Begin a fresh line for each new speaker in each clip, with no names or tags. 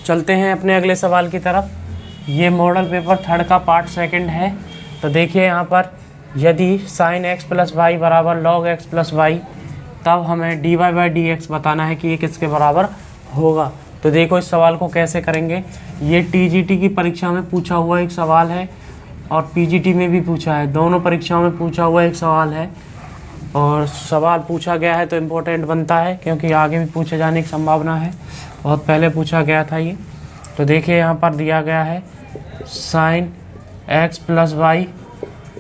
चलते हैं अपने अगले सवाल की तरफ। ये मॉडल पेपर 3 का पार्ट 2 है। तो देखिए यहाँ पर यदि sin x प्लस वाई बराबर log x प्लस वाई, तब हमें dy बाई डी एक्स बताना है कि ये किसके बराबर होगा। तो देखो इस सवाल को कैसे करेंगे। ये TGT की परीक्षा में पूछा हुआ एक सवाल है और PGT में भी पूछा है, दोनों परीक्षाओं में पूछा हुआ एक सवाल है। और सवाल पूछा गया है तो इम्पोर्टेंट बनता है, क्योंकि आगे भी पूछे जाने की संभावना है। बहुत पहले पूछा गया था ये। तो देखिए यहाँ पर दिया गया है sin x प्लस वाई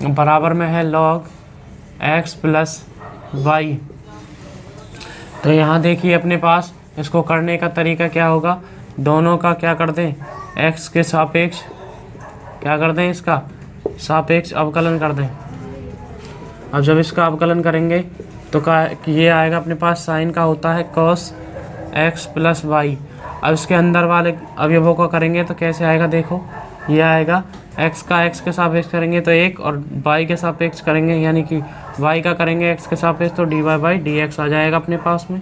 बराबर में है log x प्लस वाई। तो यहाँ देखिए अपने पास इसको करने का तरीका क्या होगा, दोनों का क्या कर दें, x के सापेक्ष क्या कर दें, इसका सापेक्ष अवकलन कर दें। अब जब इसका अवकलन करेंगे तो ये आएगा अपने पास, साइन का होता है cos x प्लस वाई। अब इसके अंदर वाले अवयवों का करेंगे तो कैसे आएगा, देखो ये आएगा x का x के सापेक्ष करेंगे तो 1 और y के सापेक्ष करेंगे, यानी कि y का करेंगे x के सापेक्ष तो dy बाई डी एक्स आ जाएगा अपने पास में।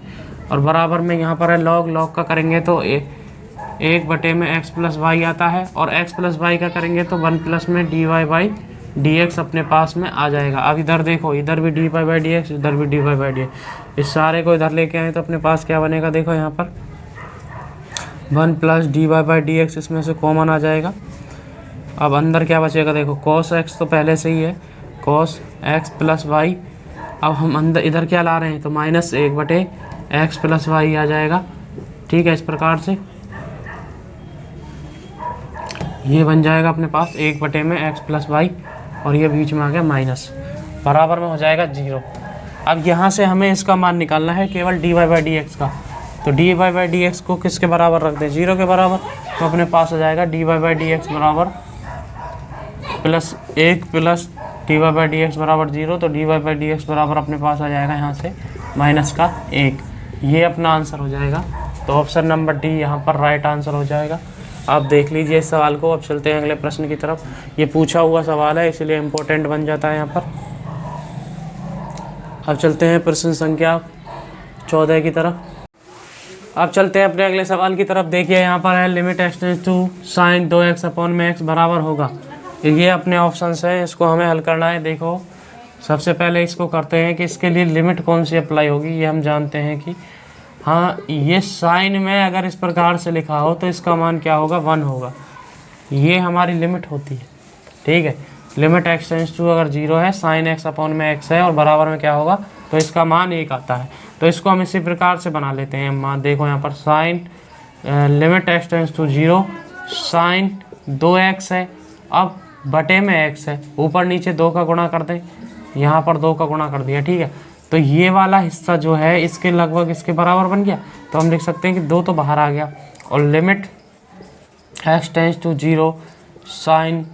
और बराबर में यहाँ पर है log का करेंगे तो 1 बटे में x प्लस वाई आता है, और x प्लस वाई का करेंगे तो 1 प्लस में dy बाई डी एक्स अपने पास में आ जाएगा। अब इधर देखो, इधर भी dy बाई डी एक्स, इधर भी dy बाई डी एक्स, इस सारे को इधर लेके आए तो अपने पास क्या बनेगा, देखो यहाँ पर 1 plus dy by D x इसमें से कॉमन आ जाएगा। अब अंदर क्या बचेगा, देखो cos x तो पहले से ही है, cos x प्लस वाई। अब हम अंदर इधर क्या ला रहे हैं तो -1 बटे x प्लस वाई आ जाएगा। ठीक है, इस प्रकार से ये बन जाएगा अपने पास 1 बटे में x प्लस वाई, और ये बीच में आ गया माइनस, बराबर में हो जाएगा 0। अब यहाँ से हमें इसका मान निकालना है केवल dy बाई डी एक्स का। तो dy बाई डी एक्स को किसके बराबर रख दें, 0 के बराबर। तो अपने पास आ जाएगा dy बाई डी एक्स बराबर plus 1 plus dy by D x बराबर 0। तो dy बाई डी एक्स बराबर अपने पास आ जाएगा यहाँ से -1। ये अपना आंसर हो जाएगा। तो ऑप्शन नंबर डी यहाँ पर राइट आंसर हो जाएगा। आप देख लीजिए इस सवाल को। अब चलते हैं अगले प्रश्न की तरफ। ये पूछा हुआ सवाल है इसलिए इम्पोर्टेंट बन जाता है यहाँ पर। अब चलते हैं प्रश्न संख्या 14 की तरफ। अब चलते हैं अपने अगले सवाल की तरफ। देखिए यहाँ पर है limit x tends to sin 2x upon में x बराबर होगा। ये अपने ऑप्शंस हैं, इसको हमें हल करना है। देखो सबसे पहले इसको करते हैं कि इसके लिए लिमिट कौन सी अप्लाई होगी। ये हम जानते हैं कि हाँ, ये साइन में अगर इस प्रकार से लिखा हो तो इसका मान क्या होगा, 1 होगा। ये हमारी लिमिट होती है। ठीक है, लिमिट x टेंड्स टू अगर 0 है, sin x अपॉन में x है और बराबर में क्या होगा, तो इसका मान 1 आता है। तो इसको हम इसी प्रकार से बना लेते हैं। मान देखो यहाँ पर sine limit x tends to 0 sine 2x है, अब बटे में x है, ऊपर नीचे 2 का गुणा कर दें, यहाँ पर 2 का गुणा कर दिया। ठीक है, तो ये वाला हिस्सा जो है इसके लगभग इसके बराबर बन गया। तो हम लिख सकते हैं कि 2 तो बाहर आ गया, और limit x tends to 0 sine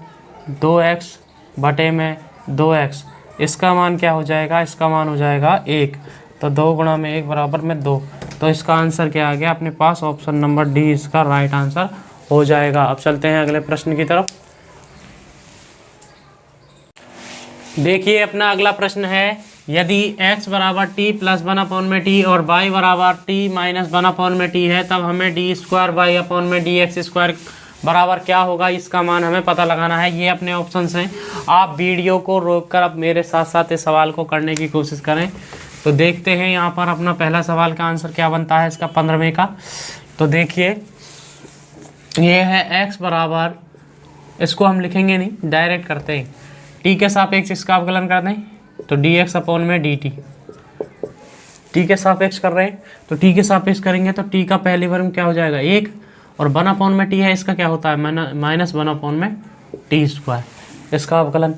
2x बटे में 2x, इसका मान क्या हो जाएगा, इसका मान हो जाएगा 1। तो 2 गुणा में 1 बराबर में 2। तो इसका आंसर क्या आ गया अपने पास, ऑप्शन नंबर डी इसका राइट आंसर हो जाएगा। अब चलते हैं अगले प्रश्न की तरफ। देखिए अपना अगला प्रश्न है, यदि x बराबर t प्लस 1 अपॉन में t और y बराबर t माइनस 1 अपॉन में t है, तब हमें डी स्क्वायर वाई अपॉन में डी एक्स स्क्वायर बराबर क्या होगा, इसका मान हमें पता लगाना है। ये अपने ऑप्शंस हैं। आप वीडियो को रोककर अब मेरे साथ साथ इस सवाल को करने की कोशिश करें। तो देखते हैं यहाँ पर अपना पहला सवाल का आंसर क्या बनता है, इसका 15वें का। तो देखिए ये है x बराबर, इसको हम लिखेंगे नहीं, डायरेक्ट करते हैं, t के सापेक्ष इसका अवकलन कर दें तो dx अपॉन में dt। t के सापेक्ष कर रहे हैं तो t के सापेक्ष करेंगे तो t का पहली वर्ग क्या हो जाएगा 1, और 1 अपॉन में t है, इसका क्या होता है -1 अपॉन में t स्क्वायर, इसका अवकलन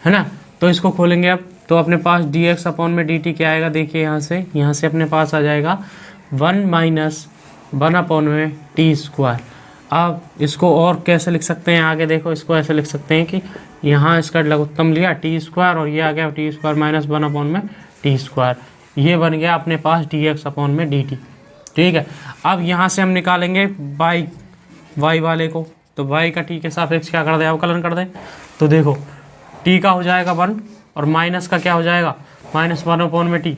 है ना। तो इसको खोलेंगे अब, तो अपने पास dx अपॉन में dt क्या आएगा, देखिए यहाँ से अपने पास आ जाएगा 1 माइनस 1 अपॉन में t स्क्वायर। अब इसको और कैसे लिख सकते हैं, आगे देखो इसको ऐसे लिख सकते हैं कि यहाँ इसका लघुत्तम लिया टी स्क्वायर और ये आ गया टी स्क्वायर माइनस 1 अपॉन में टी स्क्वायर। ये बन गया अपने पास dx अपॉन में dt। ठीक है, अब यहाँ से हम निकालेंगे y वाले को। तो y का t के सापेक्ष क्या कर दें, अवकलन कर दें। तो देखो t का हो जाएगा 1 और माइनस का क्या हो जाएगा -1 अपॉन में t,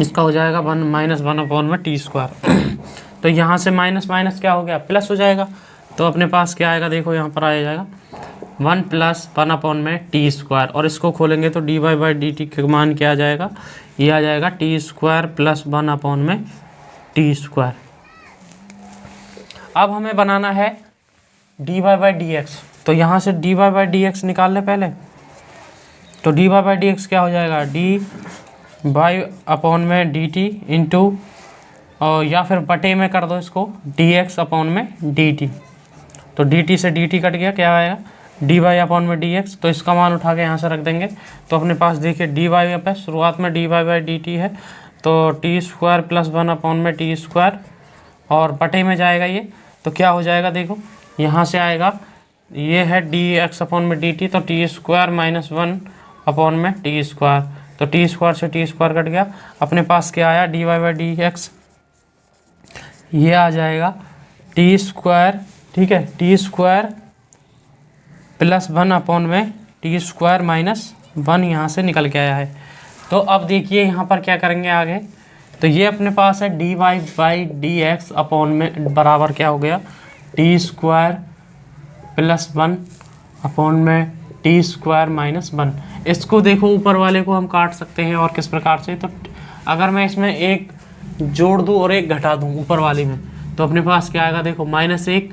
इसका हो जाएगा -1 अपॉन में टी स्क्वायर। तो यहाँ से माइनस माइनस क्या हो गया, प्लस हो जाएगा। तो अपने पास क्या आएगा, देखो यहाँ पर आ जाएगा 1 + 1/t², और इसको खोलेंगे तो dy/dt का मान क्या आ जाएगा, ये आ जाएगा t² + 1/t²। अब हमें बनाना है dy/dx, तो यहाँ से dy/dx निकाल ले पहले। तो dy/dx क्या हो जाएगा, dy/dt इंटू, और या फिर बटे में कर दो इसको, dx/dt। तो dt से dt कट गया, क्या आएगा dy/dx। तो इसका मान उठा के यहाँ से रख देंगे। तो अपने पास देखिए dy पे शुरुआत में dy/dt है, तो t² + 1/t², और बटे में जाएगा ये, तो क्या हो जाएगा, देखो यहाँ से आएगा, ये है dx/dt, तो t² - 1/t²। तो t² से t² कट गया, अपने पास क्या आया dy/dx, ये आ जाएगा t², ठीक है, t² + 1/t² - 1 यहाँ से निकल के आया है। तो अब देखिए यहाँ पर क्या करेंगे आगे, तो ये अपने पास है dy/dx में बराबर क्या हो गया, t² + 1/t² - 1। इसको देखो ऊपर वाले को हम काट सकते हैं, और किस प्रकार से, तो अगर मैं इसमें एक जोड़ दूँ और एक घटा दूँ ऊपर वाले में, तो अपने पास क्या आएगा, देखो -1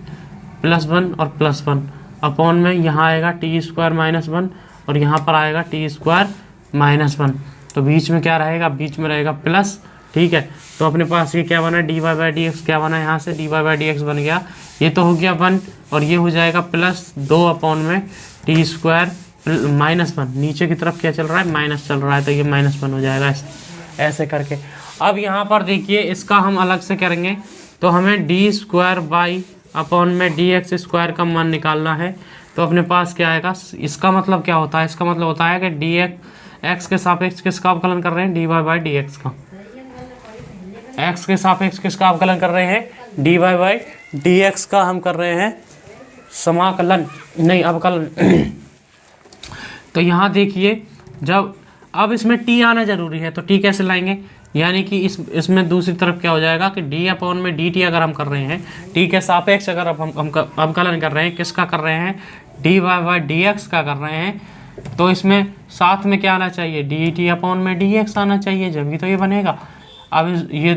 + 1 और +1 में यहाँ आएगा t² - 1, और यहाँ पर आएगा t² - 1। तो बीच में क्या रहेगा, बीच में रहेगा प्लस, ठीक है। तो अपने पास ये क्या बना, dy/dx क्या बना, यहाँ से dy/dx बन गया, ये तो हो गया 1, और ये हो जाएगा +2 t² -1। नीचे की तरफ क्या चल रहा है, माइनस चल रहा है, तो ये -1 हो जाएगा ऐसे करके। अब यहाँ पर देखिए इसका हम अलग से करेंगे, तो हमें d² का मान निकालना है। तो अपने पास क्या आएगा, इसका मतलब क्या होता है, इसका मतलब होता है कि dx के सापेक्ष किसका अवकलन कर रहे हैं, dy/dx का। x के सापेक्ष किसका अवकलन कर रहे हैं, dy/dx का हम कर रहे हैं समाकलन, नहीं अवकलन। तो यहाँ देखिए, जब अब इसमें t आना जरूरी है, तो t कैसे लाएंगे, यानी कि इसमें दूसरी तरफ क्या हो जाएगा कि d/dt अगर हम कर रहे हैं, t के सापेक्ष अगर अब हम अवकलन कर रहे हैं, किसका कर रहे हैं, dy/dx का कर रहे हैं, तो इसमें साथ में क्या आना चाहिए, dt/dx आना चाहिए, जब भी तो ये बनेगा। अब ये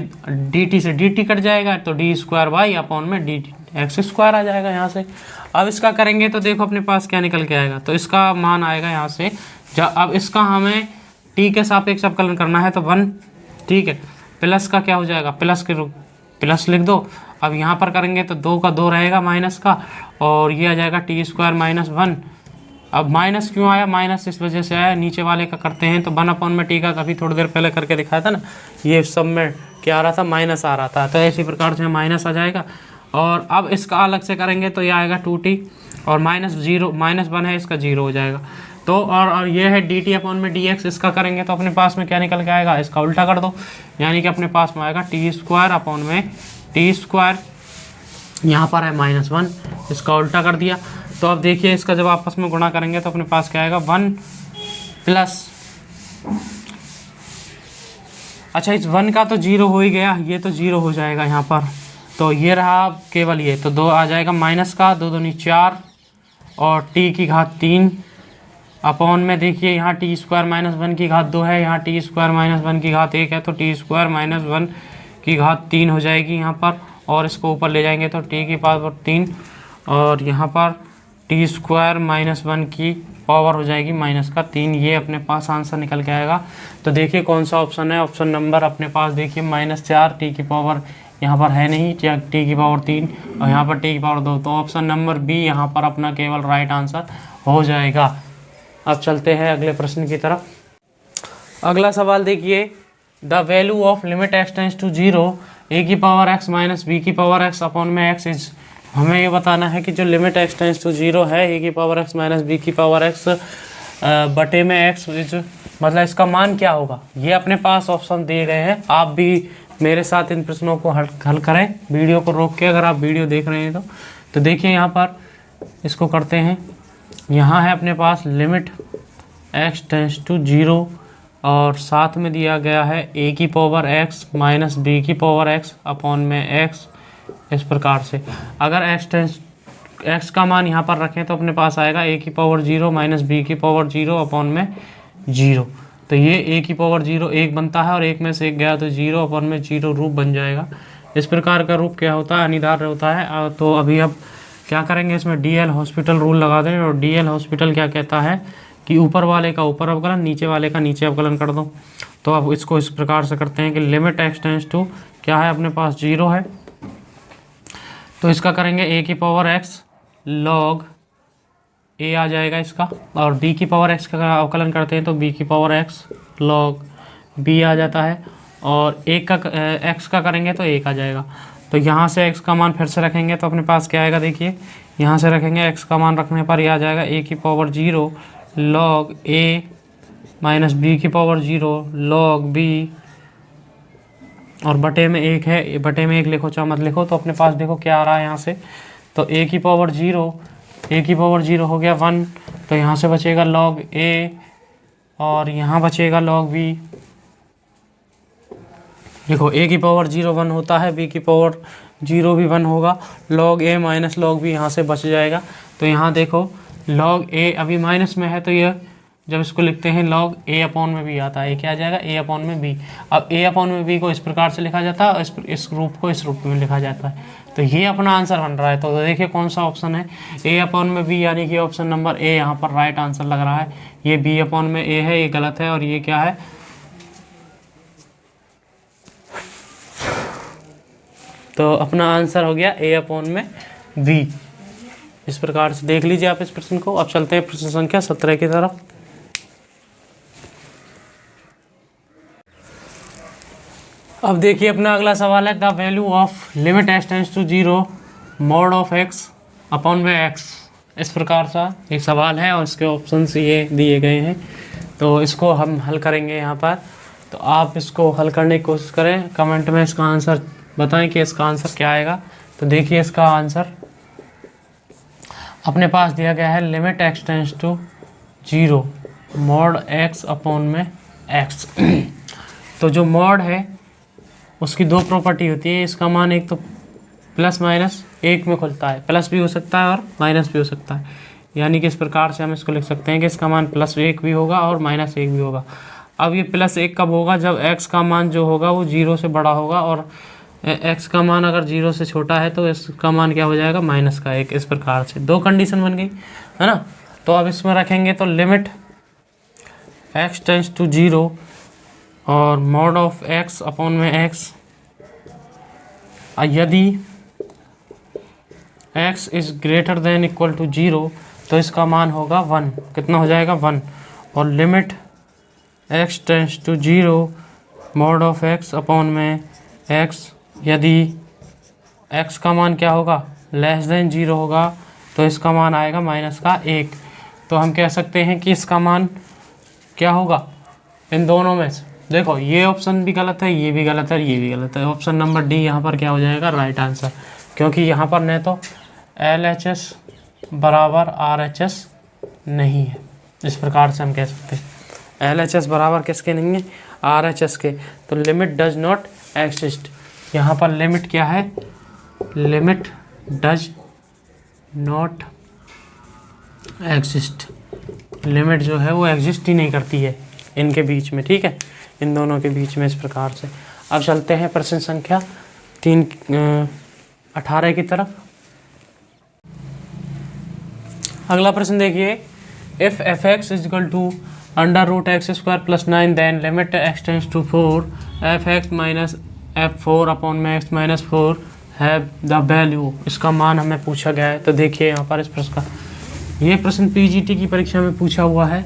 dt से dt कट जाएगा, तो d²/dx² आ जाएगा यहाँ से। अब इसका करेंगे तो देखो अपने पास क्या निकल के आएगा, तो इसका मान आएगा यहाँ से, जब अब इसका हमें t के सापेक्ष अवकलन करना है, तो 1, ठीक है, प्लस का क्या हो जाएगा, प्लस के रूप प्लस लिख दो। अब यहाँ पर करेंगे तो 2 का 2 रहेगा माइनस का, और ये आ जाएगा t² - 1। अब माइनस क्यों आया, माइनस इस वजह से आया, नीचे वाले का करते हैं, तो 1/t का अभी थोड़ी देर पहले करके दिखाया था ना, ये सब में क्या आ रहा था, माइनस आ रहा था, तो इसी प्रकार से माइनस आ जाएगा। और अब इसका अलग से करेंगे तो ये आएगा 2t, और -1 है, इसका 0 हो जाएगा। तो और ये है dt/dx, इसका करेंगे तो अपने पास में क्या निकल के आएगा, इसका उल्टा कर दो, यानी कि अपने पास में आएगा t², यहाँ पर है -1, इसका उल्टा कर दिया। तो अब देखिए इसका जब आपस में गुणा करेंगे तो अपने पास क्या आएगा, 1 प्लस, अच्छा इस 1 का तो 0 हो ही गया, ये तो 0 हो जाएगा यहाँ पर, तो ये रहा केवल ये, तो 2 आ जाएगा माइनस का, 2 दूनी 4, और t⁻³ अपॉन में देखिए यहाँ t² - 1/2 है, यहाँ t² - 1/1 है, तो t² - 1/3 हो जाएगी यहाँ पर, और इसको ऊपर ले जाएंगे तो t⁻3, और यहाँ पर t² - 1 की पावर हो जाएगी -3। ये अपने पास आंसर निकल के आएगा। तो देखिए कौन सा ऑप्शन है, ऑप्शन नंबर अपने पास देखिए -4, t की पावर यहाँ पर है नहीं, t⁻3, और यहाँ पर t⁻2, तो ऑप्शन नंबर बी यहाँ पर अपना केवल राइट आंसर हो जाएगा। अब चलते हैं अगले प्रश्न की तरफ। अगला सवाल देखिए, the value of limit x tends to 0 a⁻x - b⁻x upon में x इज, हमें ये बताना है कि जो लिमिट x टेंड्स टू 0 है a⁻x - b⁻x बटे में x इज, मतलब इसका मान क्या होगा, ये अपने पास ऑप्शन दिए गए हैं। आप भी मेरे साथ इन प्रश्नों को हल करें, वीडियो को रोक के, अगर आप वीडियो देख रहे हैं तो देखिए यहाँ पर इसको करते हैं। यहाँ है अपने पास लिमिट x टेंड्स टू 0, और साथ में दिया गया है a⁻x - b⁻x अपॉन में x इस प्रकार से। अगर एक्स का मान यहाँ पर रखें तो अपने पास आएगा a की पावर 0 माइनस बी की पावर 0 अपॉन में 0। तो ये a की पावर 0 1 बनता है और एक में से एक गया तो 0 अपॉन में 0 रूप बन जाएगा। इस प्रकार का रूप क्या होता है, अनिवार्य होता है। तो अभी अब क्या करेंगे, इसमें डीएल हॉस्पिटल रूल लगा दें। और डीएल हॉस्पिटल क्या कहता है कि ऊपर वाले का ऊपर अवकलन, नीचे वाले का नीचे अवकलन कर दो। तो अब इसको इस प्रकार से करते हैं कि लिमिट एक्स टेंस टू क्या है, अपने पास 0 है, तो इसका करेंगे a की पावर x log a आ जाएगा इसका। और b की पावर x का अवकलन करते हैं तो b की पावर x log b आ जाता है। और एक का x का करेंगे तो 1 आ जाएगा। तो यहाँ से x का मान फिर से रखेंगे तो अपने पास क्या आएगा, देखिए यहाँ से रखेंगे x का मान रखने पर ये आ जाएगा a की power 0 log a minus b की पावर 0 log b, और बटे में 1 है, बटे में 1 लिखो चाहे मत लिखो। तो अपने पास देखो क्या आ रहा है यहाँ से, तो a की पावर 0 हो गया 1, तो यहाँ से बचेगा log a और यहाँ बचेगा log b। देखो a की पावर 0 1 होता है, b की पावर 0 भी 1 होगा, log a minus log b यहाँ से बच जाएगा। तो यहाँ देखो log a अभी माइनस में है, तो ये जब इसको लिखते हैं log a अपॉन में b आता है, ये क्या आ जाएगा a अपॉन में b। अब a अपॉन में b को इस प्रकार से लिखा जाता है और इस रूप को इस रूप में लिखा जाता है। तो ये अपना आंसर बन रहा है। तो देखिए कौन सा ऑप्शन है, a अपॉन में b, यानी कि ऑप्शन नंबर a यहाँ पर राइट आंसर लग रहा है। ये b अपॉन में a है, ये गलत है, और ये क्या है, तो अपना आंसर हो गया a अपॉन में b। इस प्रकार से देख लीजिए आप इस प्रश्न को। अब चलते हैं प्रश्न संख्या 17 की तरफ। अब देखिए अपना अगला सवाल है, the value of limit x tends to 0 mod of x upon में x। इस प्रकार सा एक सवाल है और इसके ऑप्शन ये दिए गए हैं। तो इसको हम हल करेंगे यहाँ पर। तो आप इसको हल करने की कोशिश करें, कमेंट में इसका आंसर बताएं कि इसका आंसर क्या आएगा। तो देखिए इसका आंसर अपने पास दिया गया है, limit x tends to 0 mod x upon में x। तो जो मॉड है उसकी दो प्रॉपर्टी होती है, इसका मान एक तो प्लस माइनस 1 में खुलता है, प्लस भी हो सकता है और माइनस भी हो सकता है। यानी कि इस प्रकार से हम इसको लिख सकते हैं कि इसका मान +1 भी होगा और -1 भी होगा। अब ये +1 कब होगा, जब x का मान जो होगा वो 0 से बड़ा होगा, और x का मान अगर 0 से छोटा है तो इसका मान क्या हो जाएगा, -1। इस प्रकार से दो कंडीशन बन गई है ना। तो अब इसमें रखेंगे तो लिमिट x टेंस टू 0 और मॉड ऑफ x अपॉन में x, यदि x is greater than equal to 0 तो इसका मान होगा 1। कितना हो जाएगा, 1। और limit x tends to 0 mod of x upon में x, यदि x का मान क्या होगा, लेस देन 0 होगा तो इसका मान आएगा -1। तो हम कह सकते हैं कि इसका मान क्या होगा इन दोनों में से। देखो ये ऑप्शन भी गलत है, ये भी गलत है, ये भी गलत है। ऑप्शन नंबर डी यहाँ पर क्या हो जाएगा, राइट आंसर, क्योंकि यहाँ पर न तो LHS बराबर RHS नहीं है। इस प्रकार से हम कह सकते हैं LHS बराबर किसके नहीं है, RHS के। तो लिमिट डज नॉट एग्जिस्ट, यहाँ पर लिमिट क्या है, limit does not exist. Limit जो है वो एग्जिस्ट ही नहीं करती है इनके बीच में, ठीक है, इन दोनों के बीच में। इस प्रकार से अब चलते हैं प्रश्न संख्या 18 की तरफ। अगला प्रश्न देखिए, if f(x) is equal to √x² + 9 then limit x tends to 4 f(x - f4 upon में x - 4 हैव द वैल्यू। इसका मान हमें पूछा गया है। तो देखिए यहाँ पर इस प्रश्न का, ये प्रश्न PGT की परीक्षा में पूछा हुआ है,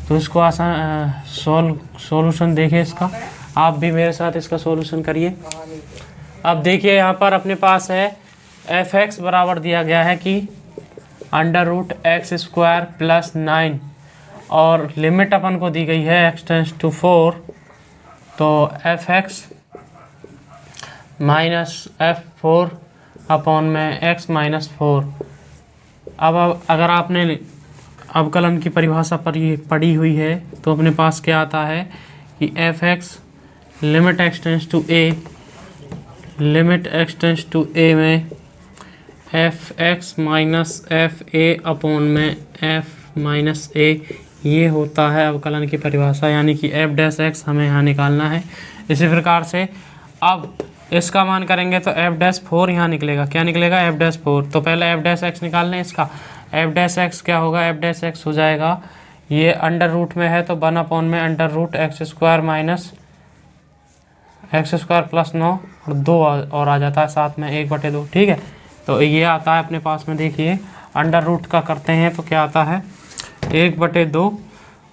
तो इसको आसान सॉल्यूशन देखिए इसका। आप भी मेरे साथ इसका सॉल्यूशन करिए। अब देखिए यहाँ पर अपने पास है f(x) बराबर दिया गया है कि √x² + 9, और लिमिट अपन को दी गई है x टेंस टू 4, तो f(x) - f4 अपॉन में x - 4। अब अगर आपने अवकलन की परिभाषा पर ये पढ़ी हुई है तो अपने पास क्या आता है कि f(x) limit x tends to a limit x tends to a में f x minus f a upon में एफ माइनस ए, ये होता है अवकलन की परिभाषा, यानी कि एफ डैश एक्स हमें यहाँ निकालना है। इसी प्रकार से अब इसका मान करेंगे तो एफ डैश 4 यहाँ निकलेगा। क्या निकलेगा? F dash 4। तो पहले एफ डैश एक्स निकाल लें इसका। एफ डैश एक्स क्या होगा? एफ डैश एक्स हो जाएगा, ये अंडर रूट में है तो 1 अपॉन में under root x square minus x square plus 9 और 2 और आ जाता है साथ में 1/2। ठीक है, तो ये आता है अपने पास में। देखिए अंडर रूट का करते हैं तो क्या आता है? 1/2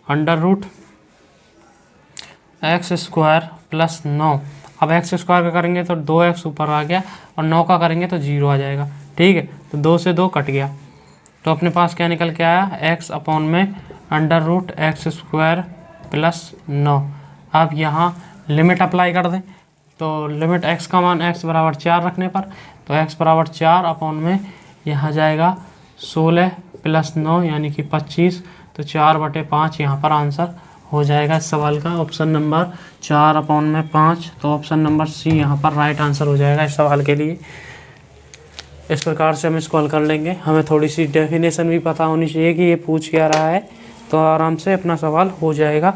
under root x square plus 9। अब एक्स स्क्वायर का करेंगे तो 2x ऊपर आ गया और 9 का करेंगे तो 0 आ जाएगा। ठीक है, तो 2 से 2 कट गया, तो अपने पास क्या निकल के आया? x अपॉन में under root x square plus 9। अब यहाँ लिमिट अप्लाई कर दें तो लिमिट x का मान x बराबर 4 रखने पर, तो x बराबर 4 अपॉन में यहाँ जाएगा 16 प्लस 9 यानी कि 25, तो 4/5 यहाँ पर आंसर हो जाएगा इस सवाल का। ऑप्शन नंबर 4 अपॉन में 5, तो ऑप्शन नंबर सी यहाँ पर राइट आंसर हो जाएगा इस सवाल के लिए। इस प्रकार से हम इसको हल कर लेंगे। हमें थोड़ी सी डेफिनेशन भी पता होनी चाहिए कि ये पूछ क्या रहा है, तो आराम से अपना सवाल हो जाएगा।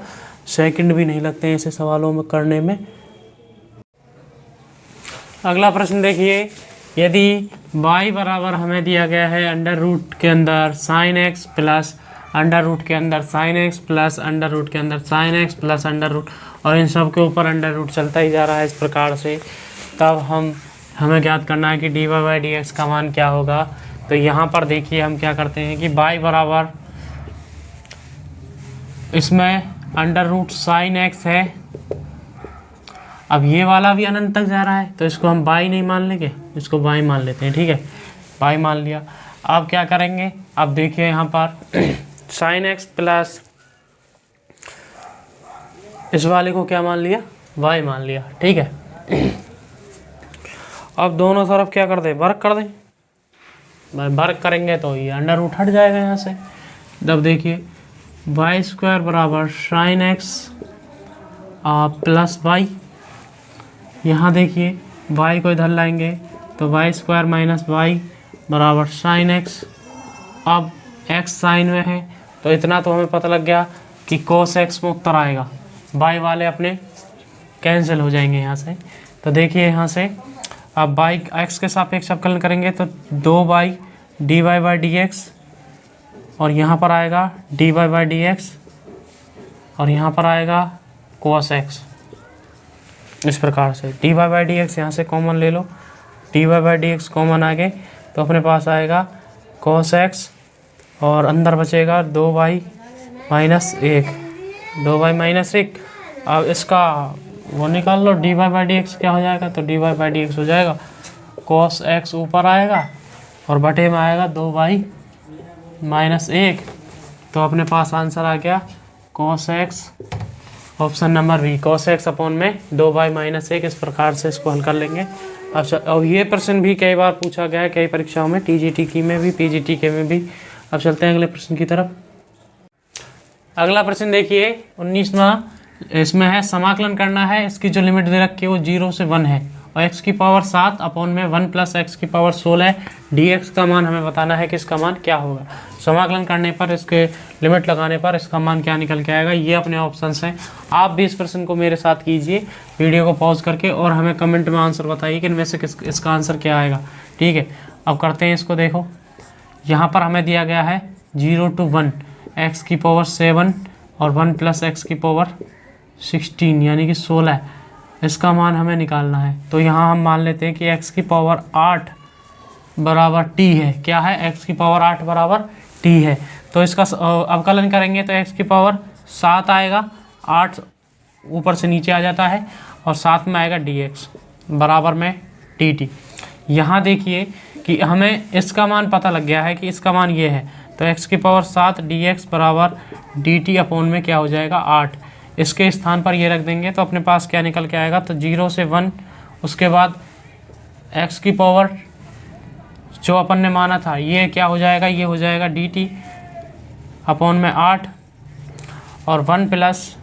सेकंड भी नहीं लगते हैं ऐसे सवालों में करने में। अगला प्रश्न देखिए, यदि y बराबर हमें दिया गया है अंडर रूट के अंदर sine x plus under root के अंदर sine x plus under root के अंदर sine x plus under root, और इन सब के ऊपर अंडर रूट चलता ही जा रहा है इस प्रकार से, तब हमें ज्ञात करना है कि dy/dx का मान क्या होगा। तो यहाँ पर देखिए हम क्या करते हैं कि y बराबर इसमें अंडर रूट साइन एक्स है। अब ये वाला भी अनंत तक जा रहा है तो इसको हम y नहीं मान लेंगे, इसको y मान लेते हैं। ठीक है, y मान लिया। अब क्या करेंगे? अब देखिए यहाँ पर साइन एक्स प्लस इस वाले को क्या मान लिया? y मान लिया। ठीक है, अब दोनों तरफ क्या कर दें? वर्क कर दें। वर्क करेंगे तो ये अंडर रूट हट जाएगा यहाँ से। तब देखिए वाई स्क्वायर बराबर साइन एक्स प्लस वाई, यहाँ देखिए y को इधर लाएंगे तो वाई स्क्वायर माइनस वाई बराबर साइन एक्स। अब x साइन में है तो इतना तो हमें पता लग गया कि cos x में उत्तर आएगा, y वाले अपने कैंसिल हो जाएंगे यहाँ से। तो देखिए यहाँ से अब y x के सापेक्ष अवकलन करेंगे तो 2y dy/dx, और यहाँ पर आएगा dy/dx, और यहाँ पर आएगा cos x। इस प्रकार से dy/dx यहाँ से कॉमन ले लो, dy/dx कॉमन आ गए तो अपने पास आएगा cos x, और अंदर बचेगा 2y माइनस 1, 2y माइनस 1। अब इसका वो निकाल लो, dy/dx क्या हो जाएगा? तो dy/dx हो जाएगा cos x ऊपर आएगा और बटे में आएगा 2y माइनस 1, तो अपने पास आंसर आ गया cos x, option number B, cos x upon में 2y माइनस 1। इस प्रकार से इसको हल कर लेंगे। अच्छा, और ये प्रश्न भी कई बार पूछा गया है कई परीक्षाओं में, टीजीटी की में भी, पीजीटी के में भी। अब चलते हैं अगले प्रश्न की तरफ। अगला प्रश्न देखिए 19वां, इसमें है समाकलन करना है, इसकी जो लिमिट दे रखी है वो 0 से 1 है, और x की पावर 7 अपॉन में 1 प्लस x की पावर 16 dx का मान हमें बताना है कि इसका मान क्या होगा। समाकलन करने पर, इसके लिमिट लगाने पर इसका मान क्या निकल के आएगा, ये अपने ऑप्शंस हैं। आप भी इस प्रश्न को मेरे साथ कीजिए वीडियो को पॉज करके, और हमें कमेंट में आंसर बताइए कि इनमें से इसका आंसर क्या आएगा। ठीक है, अब करते हैं इसको। देखो यहाँ पर हमें दिया गया है 0 to 1 x की पावर 7 और 1 प्लस एक्स की पावर 16 यानी कि 16, इसका मान हमें निकालना है। तो यहाँ हम मान लेते हैं कि x की पावर 8 बराबर t है। क्या है? x की पावर 8 बराबर t है। तो इसका अवकलन करेंगे तो x की पावर 7 आएगा, 8 ऊपर से नीचे आ जाता है, और साथ में आएगा dx बराबर में dt। यहाँ देखिए कि हमें इसका मान पता लग गया है कि इसका मान ये है, तो x की पावर 7 dx बराबर dt अपॉन में क्या हो जाएगा 8। इसके स्थान पर ये रख देंगे तो अपने पास क्या निकल के आएगा, तो 0 से 1, उसके बाद x की पावर जो अपन ने माना था ये क्या हो जाएगा, ये हो जाएगा dt अपॉन में 8, और 1 प्लस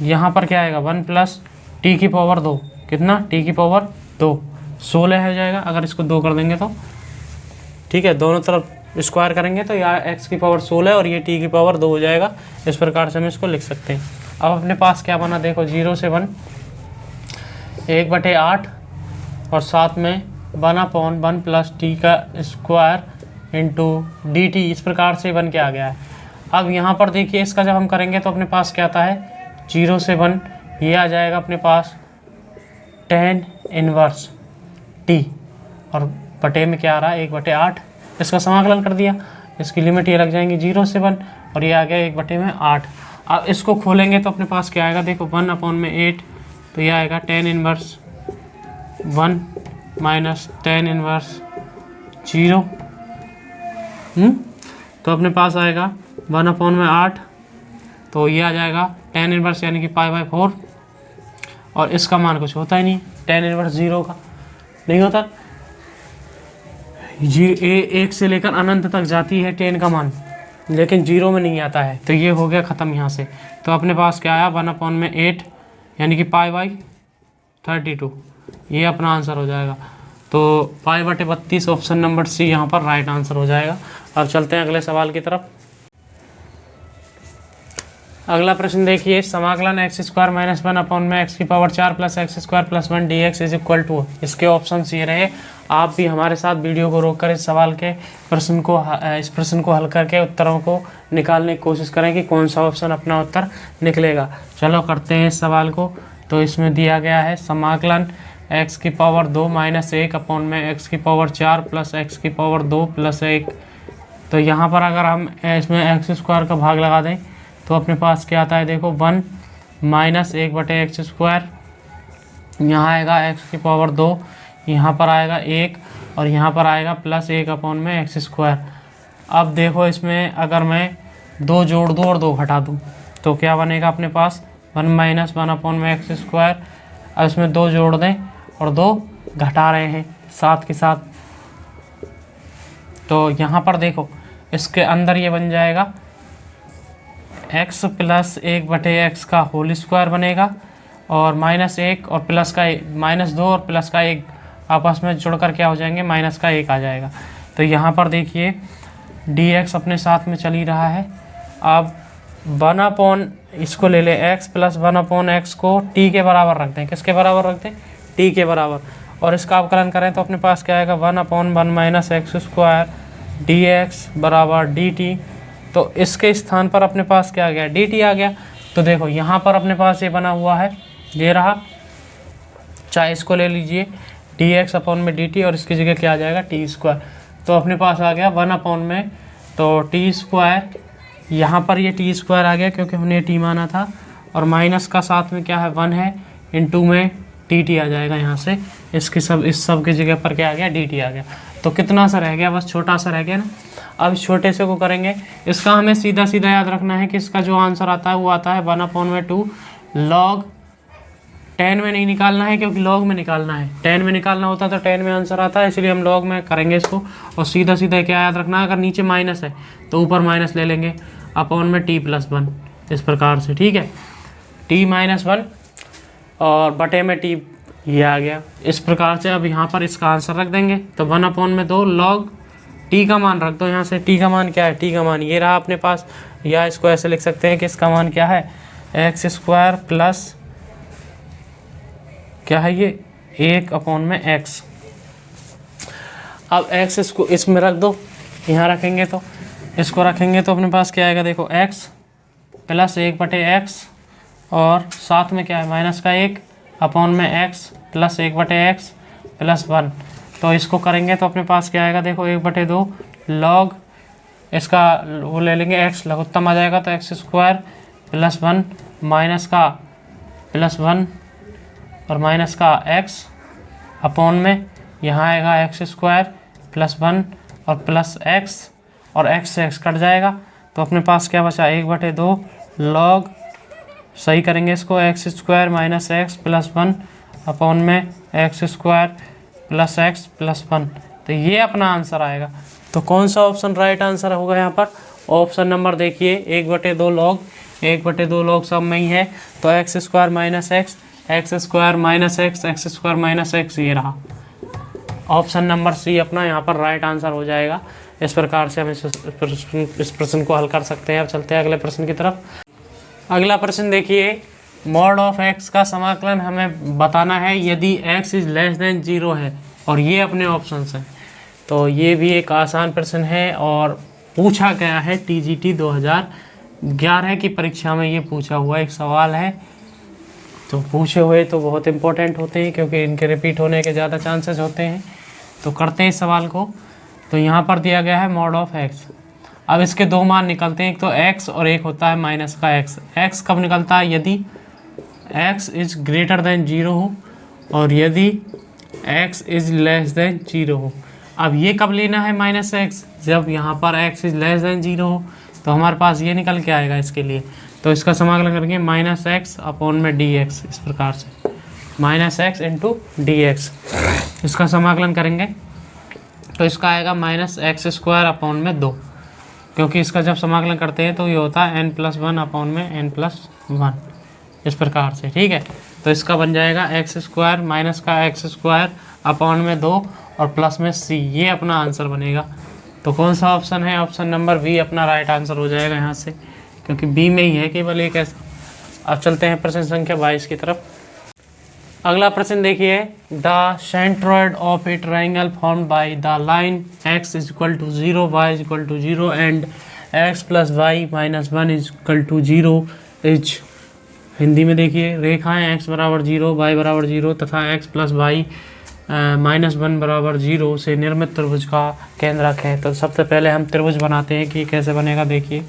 यहाँ पर क्या आएगा 1 प्लस t की पावर 2, कितना t की पावर 2 16 हो जाएगा अगर इसको 2 कर देंगे तो, ठीक है। दोनों तरफ स्क्वायर करेंगे तो यहाँ x की पावर 16 और ये t की पावर 2 हो जाएगा। इस प्रकार से हम इसको लिख सकते हैं। अब अपने पास क्या बना देखो, 0 से 1 1/8 और साथ में 1/1 प्लस टी का स्क्वायर इंटू डी टी, इस प्रकार से बन के आ गया है। अब यहाँ पर देखिए इसका जब हम करेंगे तो अपने पास क्या आता है, 0 से 1 ये आ जाएगा अपने पास tan इनवर्स टी और बटे में क्या आ रहा है 1/8। इसका समाकलन कर दिया, इसकी लिमिट ये लग जाएंगी 0 से 1 और ये आ गया 1/8। अब इसको खोलेंगे तो अपने पास क्या आएगा देखो 1/8, तो ये आएगा tan inverse 1 minus tan inverse 0। तो अपने पास आएगा 1/8, तो ये आ जाएगा tan इनवर्स यानी कि π/4 और इसका मान कुछ होता ही नहीं, tan इनवर्स 0 का नहीं होता। एक से लेकर अनंत तक जाती है tan का मान, लेकिन 0 में नहीं आता है, तो ये हो गया ख़त्म यहाँ से। तो अपने पास क्या आया 1/8 यानी कि π/32, ये अपना आंसर हो जाएगा। तो π/32 ऑप्शन नंबर सी यहाँ पर राइट आंसर हो जाएगा। अब चलते हैं अगले सवाल की तरफ। अगला प्रश्न देखिए, समाकलन x² - 1 x की power 4 plus x² + 1 dx is equal to, इसके ऑप्शन ये रहे। आप भी हमारे साथ वीडियो को रोककर इस प्रश्न को हल करके उत्तरों को निकालने की कोशिश करें कि कौन सा ऑप्शन अपना उत्तर निकलेगा। चलो करते हैं इस सवाल को। तो इसमें दिया गया है समाकलन x की पावर 2 - 1 x की पावर 4 प्लस x की पावर 2 प्लस 1। तो यहाँ पर अगर हम इसमें x² का भाग लगा दें तो अपने पास क्या आता है देखो 1 माइनस 1/x², यहाँ आएगा x की पावर 2, यहाँ पर आएगा 1 और यहाँ पर आएगा प्लस 1/x²। अब देखो इसमें अगर मैं 2 जोड़ दूँ और 2 घटा दूँ तो क्या बनेगा अपने पास 1 - 1/x²। अब इसमें 2 जोड़ दें और 2 घटा रहे हैं साथ के साथ, तो यहाँ पर देखो इसके अंदर ये बन जाएगा x + 1/x का होल स्क्वायर बनेगा और -1 और प्लस का -2 और प्लस का 1 आपस में जुड़कर क्या हो जाएंगे माइनस का 1 आ जाएगा। तो यहाँ पर देखिए dx अपने साथ में चल ही रहा है। अब 1/, इसको ले लें x + 1/x को t के बराबर रख दें। किसके बराबर रख दें, t के बराबर, और इसका अवकलन करें तो अपने पास क्या आएगा 1/1 - x² dx बराबर dt। तो इसके स्थान पर अपने पास क्या आ गया dt आ गया। तो देखो यहाँ पर अपने पास ये बना हुआ है, ये रहा, चाहे इसको ले लीजिए dx/dt और इसकी जगह क्या आ जाएगा t²। तो अपने पास आ गया 1/, तो t², यहाँ पर ये t² आ गया क्योंकि हमने t माना था, और माइनस का साथ में क्या है 1 है, इंटू में dt आ जाएगा यहाँ से, इस सब की जगह पर क्या आ गया dt आ गया। तो कितना सा रह गया, बस छोटा सा रह गया ना। अब इस छोटे से को करेंगे, इसका हमें सीधा सीधा याद रखना है कि इसका जो आंसर आता है वो आता है 1/2 log 10 में नहीं निकालना है क्योंकि log में निकालना है। 10 में निकालना होता तो 10 में आंसर आता है, इसलिए हम log में करेंगे इसको। और सीधा सीधा क्या याद रखना है, अगर नीचे माइनस है तो ऊपर माइनस ले लेंगे अपॉन में t + 1, इस प्रकार से, ठीक है, t - 1 और बटे में t, ये आ गया इस प्रकार से। अब यहाँ पर इसका आंसर रख देंगे, तो 1/2 log t का मान रख दो यहाँ से। t का मान क्या है, t का मान ये रहा अपने पास, या इसको ऐसे लिख सकते हैं कि इसका मान क्या है x² प्लस क्या है ये 1/x। अब x इसको इसमें रख दो, यहाँ रखेंगे तो इसको रखेंगे तो अपने पास क्या आएगा देखो x + 1/x और साथ में क्या है माइनस का 1 अपॉन में x + 1/x + 1। तो इसको करेंगे तो अपने पास क्या आएगा देखो 1/2 log, इसका वो ले लेंगे x लघुत्तम आ जाएगा, तो x² + 1 माइनस का +1 और माइनस का x अपॉन में यहाँ आएगा x² + 1 और प्लस x, और x से x कट जाएगा। तो अपने पास क्या बचा 1/2 log, सही करेंगे इसको, x² - x + 1 अपॉन में x² + x + 1। तो ये अपना आंसर आएगा। तो कौन सा ऑप्शन राइट आंसर होगा यहाँ पर, ऑप्शन नंबर देखिए 1/2 log, 1/2 log सब में ही है, तो x² - x x square minus x square minus x, ये रहा। ऑप्शन नंबर सी अपना यहाँ पर राइट आंसर हो जाएगा। इस प्रकार से हम इस प्रश्न को हल कर सकते हैं। अब चलते हैं अगले प्रश्न की तरफ। अगला प्रश्न देखिए, मॉड ऑफ एक्स का समाकलन हमें बताना है यदि एक्स इज लेस देन 0 है, और ये अपने ऑप्शंस हैं। तो ये भी एक आसान प्रश्न है और पूछा गया है TGT 2011 की परीक्षा में, ये पूछा हुआ एक सवाल है। तो पूछे हुए तो बहुत इंपॉर्टेंट होते हैं क्योंकि इनके रिपीट होने के ज़्यादा चांसेस होते हैं। तो करते हैं इस सवाल को। तो यहाँ पर दिया गया है मॉड ऑफ एक्स। अब इसके दो मान निकलते हैं, एक तो एक्स और एक होता है माइनस का एक्स। एक्स कब निकलता है? यदि एक्स इज ग्रेटर देन 0 हो और यदि एक्स इज लेस देन 0 हो। अब ये कब लेना है माइनस एक्स? जब यहाँ पर एक्स इज लेस देन 0 हो। तो हमारे पास ये निकल के आएगा इसके लिए। तो इसका समाकलन करेंगे माइनस एक्स अपॉन में डी एक्स, इस प्रकार से minus x into D x. इसका समाकलन करेंगे तो इसका आएगा माइनस एक्स स्क्वायर अपॉन में 2, क्योंकि इसका जब समाकलन करते हैं तो ये होता है n+1 अपॉन में n+1, इस प्रकार से। ठीक है, तो इसका बन जाएगा एक्स स्क्वायर माइनस का एक्स स्क्वायर अपॉन में 2 और प्लस में c, ये अपना आंसर बनेगा। तो कौन सा ऑप्शन है? ऑप्शन नंबर बी अपना राइट आंसर हो जाएगा यहाँ से, क्योंकि बी में ही है केवल एक ऐसा। अब चलते हैं प्रश्न संख्या 22 की तरफ। अगला प्रश्न देखिए, the centroid of a triangle formed by the line x is equal to 0, y is equal to 0 and x plus y minus 1 is equal to 0 is. Hindi में देखिए, रेखाएं x बराबर 0, y बराबर 0 तथा x प्लस वाई माइनस 1 बराबर 0 से निर्मित त्रिभुज का केंद्रक है। तो सबसे पहले हम त्रिभुज बनाते हैं कि कैसे बनेगा। देखिए,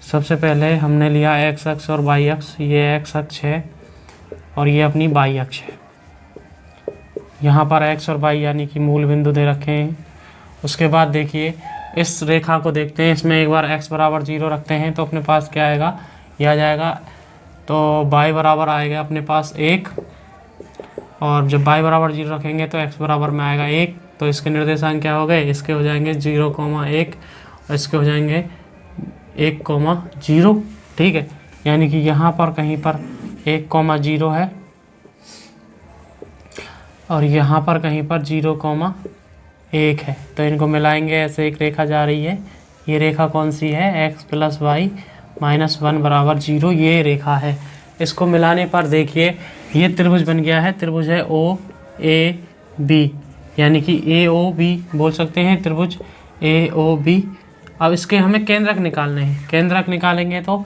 सबसे पहले हमने लिया x अक्ष और y अक्ष, ये x अक्ष है और ये अपनी y अक्ष है। यहाँ पर x और y यानी कि मूल बिंदु दे रखे हैं। उसके बाद देखिए इस रेखा को देखते हैं, इसमें एक बार x बराबर 0 रखते हैं तो अपने पास क्या आएगा, ये आ जाएगा। तो y बराबर आएगा अपने पास 1, और जब y बराबर 0 रखेंगे तो x बराबर में आएगा 1। तो इसके निर्देशांक क्या हो गए? इसके हो जाएंगे 0,1 और इसके हो जाएंगे 1,0। ठीक है, यानी कि यहाँ पर कहीं पर 1,0 है और यहाँ पर कहीं पर 0,1 है। तो इनको मिलाएंगे, ऐसे एक रेखा जा रही है। ये रेखा कौन सी है? x प्लस वाई माइनस 1 बराबर 0, ये रेखा है। इसको मिलाने पर देखिए ये त्रिभुज बन गया है। त्रिभुज है OAB, यानी कि AOB बोल सकते हैं, त्रिभुज AOB। अब इसके हमें केंद्रक निकालने हैं। केंद्रक निकालेंगे तो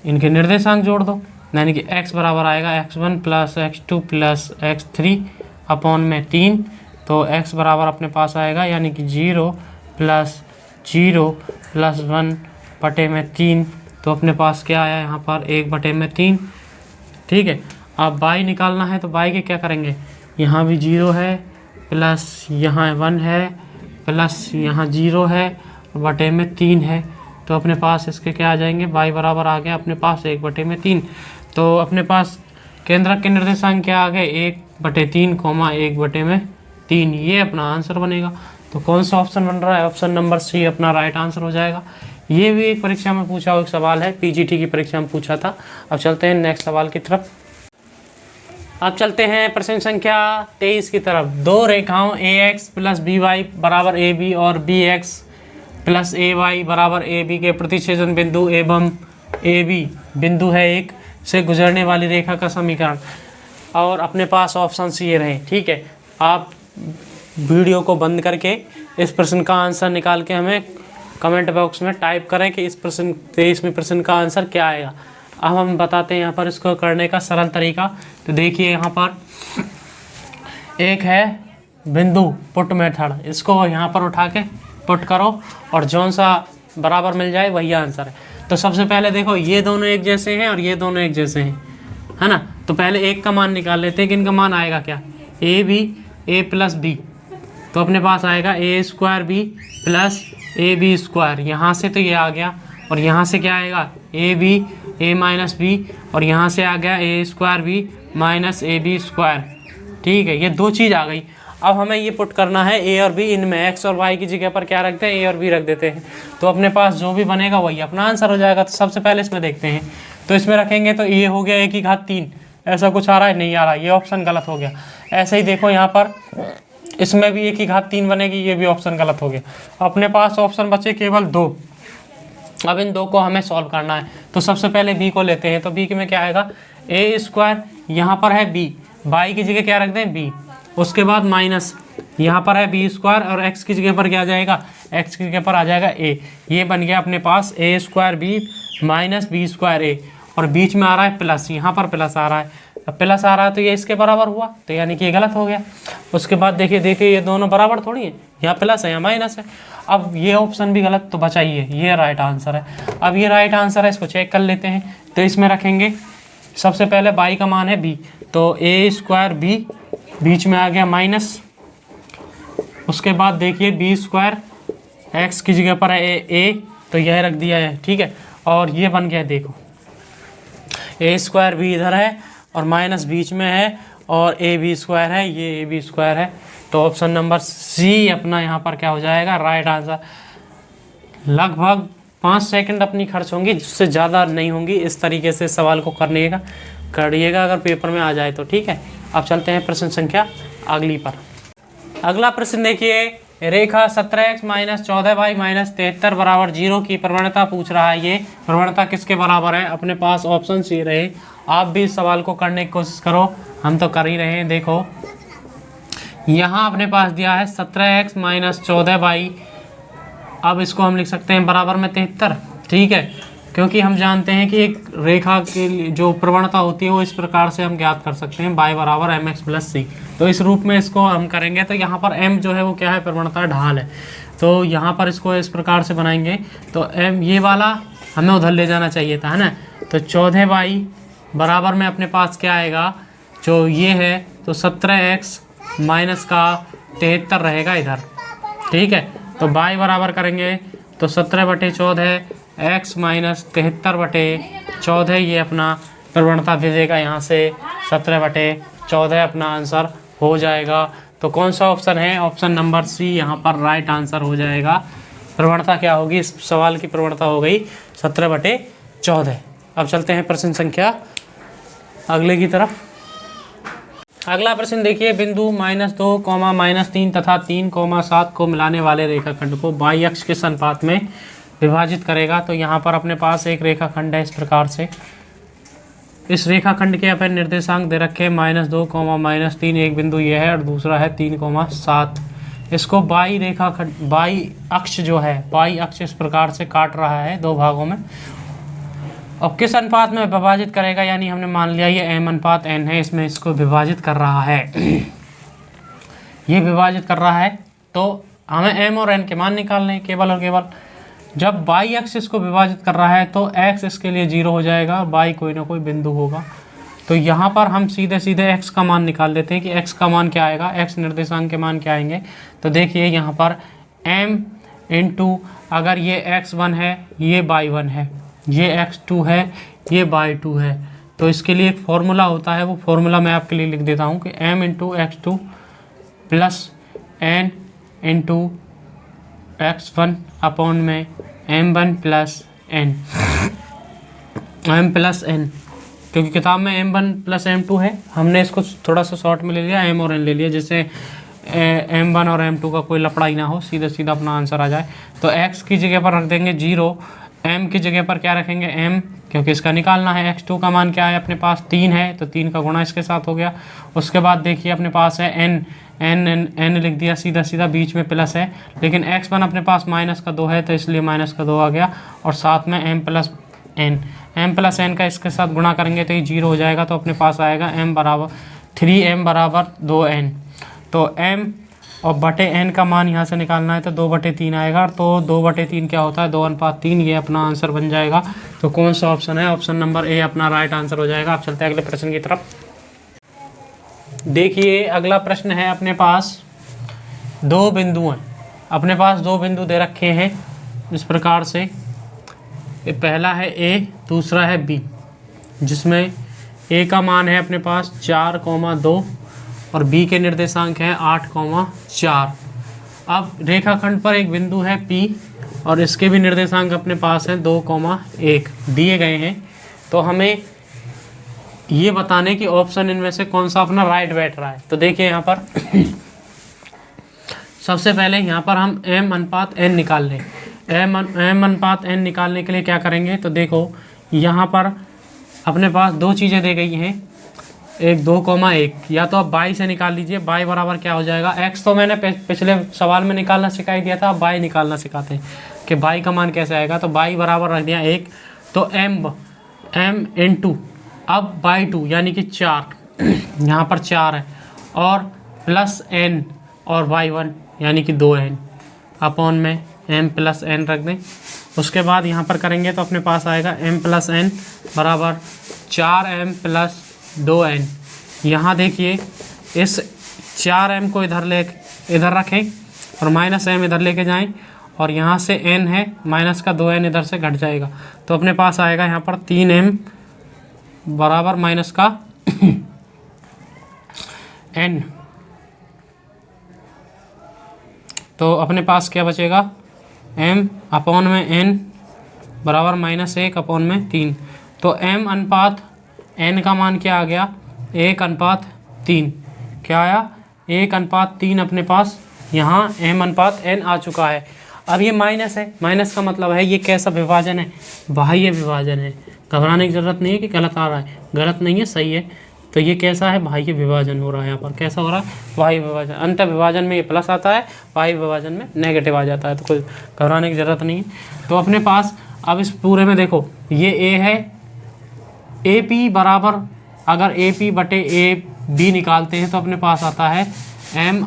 इनके निर्देशांक जोड़ दो, यानी कि x बराबर आएगा x1 plus x2 plus x3 upon में 3। तो x बराबर अपने पास आएगा यानी कि 0 प्लस 0 प्लस 1 बटे में 3। तो अपने पास क्या आया यहाँ पर? 1 बटे में 3। ठीक है, अब y निकालना है तो y के क्या करेंगे? यहाँ भी 0 है प्लस यहाँ 1 है प्लस यहाँ 0 है बटे में 3 है। तो अपने पास इसके क्या आ जाएंगे? y बराबर आ गया अपने पास 1 बटे में 3। तो अपने पास केंद्रक के निर्देशांक क्या आ गए? 1/3, 1 बटे में 3, ये अपना आंसर बनेगा। तो कौन सा ऑप्शन बन रहा है? ऑप्शन नंबर सी अपना राइट आंसर हो जाएगा। ये भी एक परीक्षा में पूछा हुआ एक सवाल है, PGT की परीक्षा में पूछा था। अब चलते हैं नेक्स्ट सवाल की तरफ। अब चलते हैं प्रश्न संख्या 23 की तरफ। दो रेखाओं AX प्लस BY बराबर AB और BX प्लस AY बराबर AB के प्रतिच्छेदन बिंदु एवं AB बिंदु है एक से गुजरने वाली रेखा का समीकरण। और अपने पास ऑप्शन ये रहे। ठीक है, आप वीडियो को बंद करके इस प्रश्न का आंसर निकाल के हमें कमेंट बॉक्स में टाइप करें कि इस प्रश्न 23वें प्रश्न का आंसर क्या आएगा। अब हम बताते हैं यहाँ पर इसको करने का सरल तरीका। तो देखिए यहाँ पर एक है बिंदु पुट मेथड, इसको यहाँ पर उठा के पुट करो और जौन सा बराबर मिल जाए वही आंसर है। तो सबसे पहले देखो ये दोनों एक जैसे हैं और ये दोनों एक जैसे हैं, है ना। तो पहले एक का मान निकाल लेते हैं कि इनका मान आएगा क्या? A plus B। तो अपने पास आएगा A² प्लस AB²। यहाँ से तो ये आ गया और यहाँ से क्या आएगा? A माइनस B और यहाँ से आ गया A² माइनस AB²। ठीक है, ये दो चीज़ आ गई। अब हमें ये पुट करना है A और B, इनमें x और y की जगह पर क्या रखते हैं? A और B रख देते हैं। तो अपने पास जो भी बनेगा वही अपना आंसर हो जाएगा। तो सबसे पहले इसमें देखते हैं। तो इसमें रखेंगे तो ये हो गया 1 की घात 3, ऐसा कुछ आ रहा है, नहीं आ रहा, ये ऑप्शन गलत हो गया। ऐसे ही देखो यहाँ पर इसमें भी 1 की घात 3 बनेगी, ये भी ऑप्शन गलत हो गया। अपने पास ऑप्शन बचे केवल 2। अब इन 2 को हमें सॉल्व करना है। तो सबसे पहले बी को लेते हैं। तो बी में क्या आएगा, ए स्क्वायर, यहाँ पर है बी, बाई की जगह क्या रख दें बी, उसके बाद माइनस यहाँ पर है बी स्क्वायर और एक्स की जगह पर क्या आ जाएगा, एक्स की जगह पर आ जाएगा ए। ये बन गया अपने पास A square B minus B square A, और बीच में आ रहा है प्लस, यहाँ पर प्लस आ रहा है। अब प्लस आ रहा है तो ये इसके बराबर हुआ, तो यानी कि ये गलत हो गया। उसके बाद देखिए ये दोनों बराबर थोड़ी है, यहाँ प्लस है यहाँ माइनस है। अब ये ऑप्शन भी गलत, तो बचाइए, ये राइट आंसर है। अब ये राइट आंसर है, इसको चेक कर लेते हैं। तो इसमें रखेंगे सबसे पहले बाई का मान है बी, तो ए स्क्वायर बी, बीच में आ गया माइनस, उसके बाद देखिए बी स्क्वायर, एक्स की जगह पर है ए, तो यह रख दिया है, ठीक है। और ये बन गया, देखो ए स्क्वायर बी इधर है और माइनस बीच में है, और ए बी स्क्वायर है, ये ए बी स्क्वायर है। तो ऑप्शन नंबर सी अपना यहाँ पर क्या हो जाएगा, राइट आंसर। लगभग 5 सेकंड अपनी खर्च होंगी, जिससे ज़्यादा नहीं होंगी। इस तरीके से सवाल को करिएगा अगर पेपर में आ जाए तो, ठीक है। अब चलते हैं प्रश्न संख्या अगली पर। अगला प्रश्न देखिए, रेखा 17x माइनस 14y माइनस 73 बराबर 0 की प्रवणता पूछ रहा है। ये प्रवणता किसके बराबर है, अपने पास ऑप्शन सी रहे। आप भी इस सवाल को करने की कोशिश करो, हम तो कर ही रहे हैं। देखो यहाँ अपने पास दिया है 17x माइनस 14y, अब इसको हम लिख सकते हैं बराबर में 73, ठीक है। क्योंकि हम जानते हैं कि एक रेखा के लिए जो प्रवणता होती है वो इस प्रकार से हम ज्ञात कर सकते हैं, y बराबर mx प्लस सी। तो इस रूप में इसको हम करेंगे। तो यहाँ पर m जो है वो क्या है, प्रवणता ढाल है। तो यहाँ पर इसको इस प्रकार से बनाएंगे, तो m ये वाला हमें उधर ले जाना चाहिए था, है ना। तो 14y बराबर में अपने पास क्या आएगा, जो ये है तो 17x माइनस का 73 रहेगा इधर, ठीक है। तो y बराबर करेंगे तो 17/14 x माइनस 73/14, ये अपना प्रवणता दे देगा यहाँ से 17/14 अपना आंसर हो जाएगा। तो कौन सा ऑप्शन है, ऑप्शन नंबर सी यहाँ पर राइट आंसर हो जाएगा। प्रवणता क्या होगी, इस सवाल की प्रवणता हो गई 17/14। अब चलते हैं प्रश्न संख्या अगले की तरफ। अगला प्रश्न देखिए, बिंदु -2, -3 तथा 3, 7 को मिलाने वाले रेखाखंड को बाई अक्ष के अनुपात में विभाजित करेगा। तो यहाँ पर अपने पास एक रेखाखंड है इस प्रकार से। इस रेखाखंड के अपन निर्देशांक दे रखे हैं -2, -3, एक बिंदु ये है और दूसरा है 3, 7। इसको बाई अक्ष जो है, बाई अक्ष इस प्रकार से काट रहा है 2 भागों में। अब किस अनुपात में विभाजित करेगा, यानी हमने मान लिया ये m/n है, इसमें इसको विभाजित कर रहा है। ये विभाजित कर रहा है, तो हमें m और n के मान निकालने हैं केवल और केवल। जब बाई अक्ष इसको विभाजित कर रहा है तो x इसके लिए 0 हो जाएगा, बाई कोई ना कोई बिंदु होगा। तो यहाँ पर हम सीधे x का मान निकाल लेते हैं कि x का मान क्या आएगा, x निर्देशांक के मान क्या आएंगे। तो देखिए यहाँ पर m इंटू, अगर ये x1 है, ये y1 है, ये x2 है, ये y2 है। तो इसके लिए एक फॉर्मूला होता है, वो फॉर्मूला मैं आपके लिए लिख देता हूँ कि m into x2 plus n into x1 upon में m1 plus n, m plus n, क्योंकि किताब में m1 प्लस m2 है, हमने इसको थोड़ा सा शॉर्ट में ले लिया, m और n ले लिया, जिससे m1 और m2 का कोई लफड़ा ही ना हो, सीधा सीधा अपना आंसर आ जाए। तो x की जगह पर रख देंगे 0, m की जगह पर क्या रखेंगे m, क्योंकि इसका निकालना है। x2 का मान क्या है, अपने पास 3 है, तो 3 का गुणा इसके साथ हो गया। उसके बाद देखिए अपने पास है n लिख दिया सीधा सीधा, बीच में प्लस है, लेकिन x1 अपने पास -2 है, तो इसलिए -2 आ गया। और साथ में m प्लस n का इसके साथ गुणा करेंगे तो ये 0 हो जाएगा। तो अपने पास आएगा m बराबर 3m बराबर 2n। तो m और बटे n का मान यहाँ से निकालना है, तो 2/3 आएगा। तो 2/3 क्या होता है, 2:3, ये अपना आंसर बन जाएगा। तो कौन सा ऑप्शन है, ऑप्शन नंबर ए अपना राइट आंसर हो जाएगा। आप चलते हैं अगले प्रश्न की तरफ। देखिए अगला प्रश्न है, अपने पास 2 बिंदु हैं, अपने पास 2 बिंदु दे रखे हैं इस प्रकार से। ये पहला है A, दूसरा है B, जिसमें A का मान है अपने पास 4,2 और B के निर्देशांक हैं 8,4। अब रेखाखंड पर एक बिंदु है P और इसके भी निर्देशांक अपने पास हैं 2,1 दिए गए हैं। तो हमें ये बताने कि ऑप्शन इनमें से कौन सा अपना राइट बैठ रहा है। तो देखिए यहाँ पर सबसे पहले यहाँ पर हम m अनुपात n निकाल लें। m अनुपात n निकालने के लिए क्या करेंगे, तो देखो यहाँ पर अपने पास दो चीज़ें दी गई हैं, 1 2 1। या तो आप y से निकाल लीजिए, y बराबर क्या हो जाएगा, x तो मैंने पिछले सवाल में निकालना सिखाई दिया था, अब y निकालना सिखाते हैं कि y का मान कैसे आएगा। तो y बराबर रख दिया 1, तो m इंटू अब by 2 यानी कि 4 यहाँ पर 4 है, और प्लस n और y1 यानी कि 2n अपॉन में m प्लस n रख दें। उसके बाद यहाँ पर करेंगे तो अपने पास आएगा m प्लस n बराबर 4m प्लस 2n। यहाँ देखिए इस 4m को इधर रखें और माइनस m इधर लेके जाएं, और यहाँ से n है, माइनस का 2n इधर से घट जाएगा, तो अपने पास आएगा यहाँ पर 3m बराबर माइनस का n। तो अपने पास क्या बचेगा, m अपॉन में n बराबर -1 अपॉन में 3। तो m अनुपात n का मान क्या आ गया, 1:3। क्या आया, 1:3 अपने पास यहाँ m अनुपात n आ चुका है। अब ये माइनस है, माइनस का मतलब है ये कैसा विभाजन है, बाह्य विभाजन है। घबराने की ज़रूरत नहीं है कि गलत आ रहा है, गलत नहीं है, सही है। तो ये कैसा है, बाह्य विभाजन हो रहा है। यहाँ पर कैसा हो रहा है, बाह्य विभाजन। अंत विभाजन में ये प्लस आता है, बाह्य विभाजन में नेगेटिव आ जाता है, तो कोई घबराने की ज़रूरत नहीं है। तो अपने पास अब इस पूरे में देखो ये a है, AP बराबर अगर AP बटे AB निकालते हैं तो अपने पास आता है m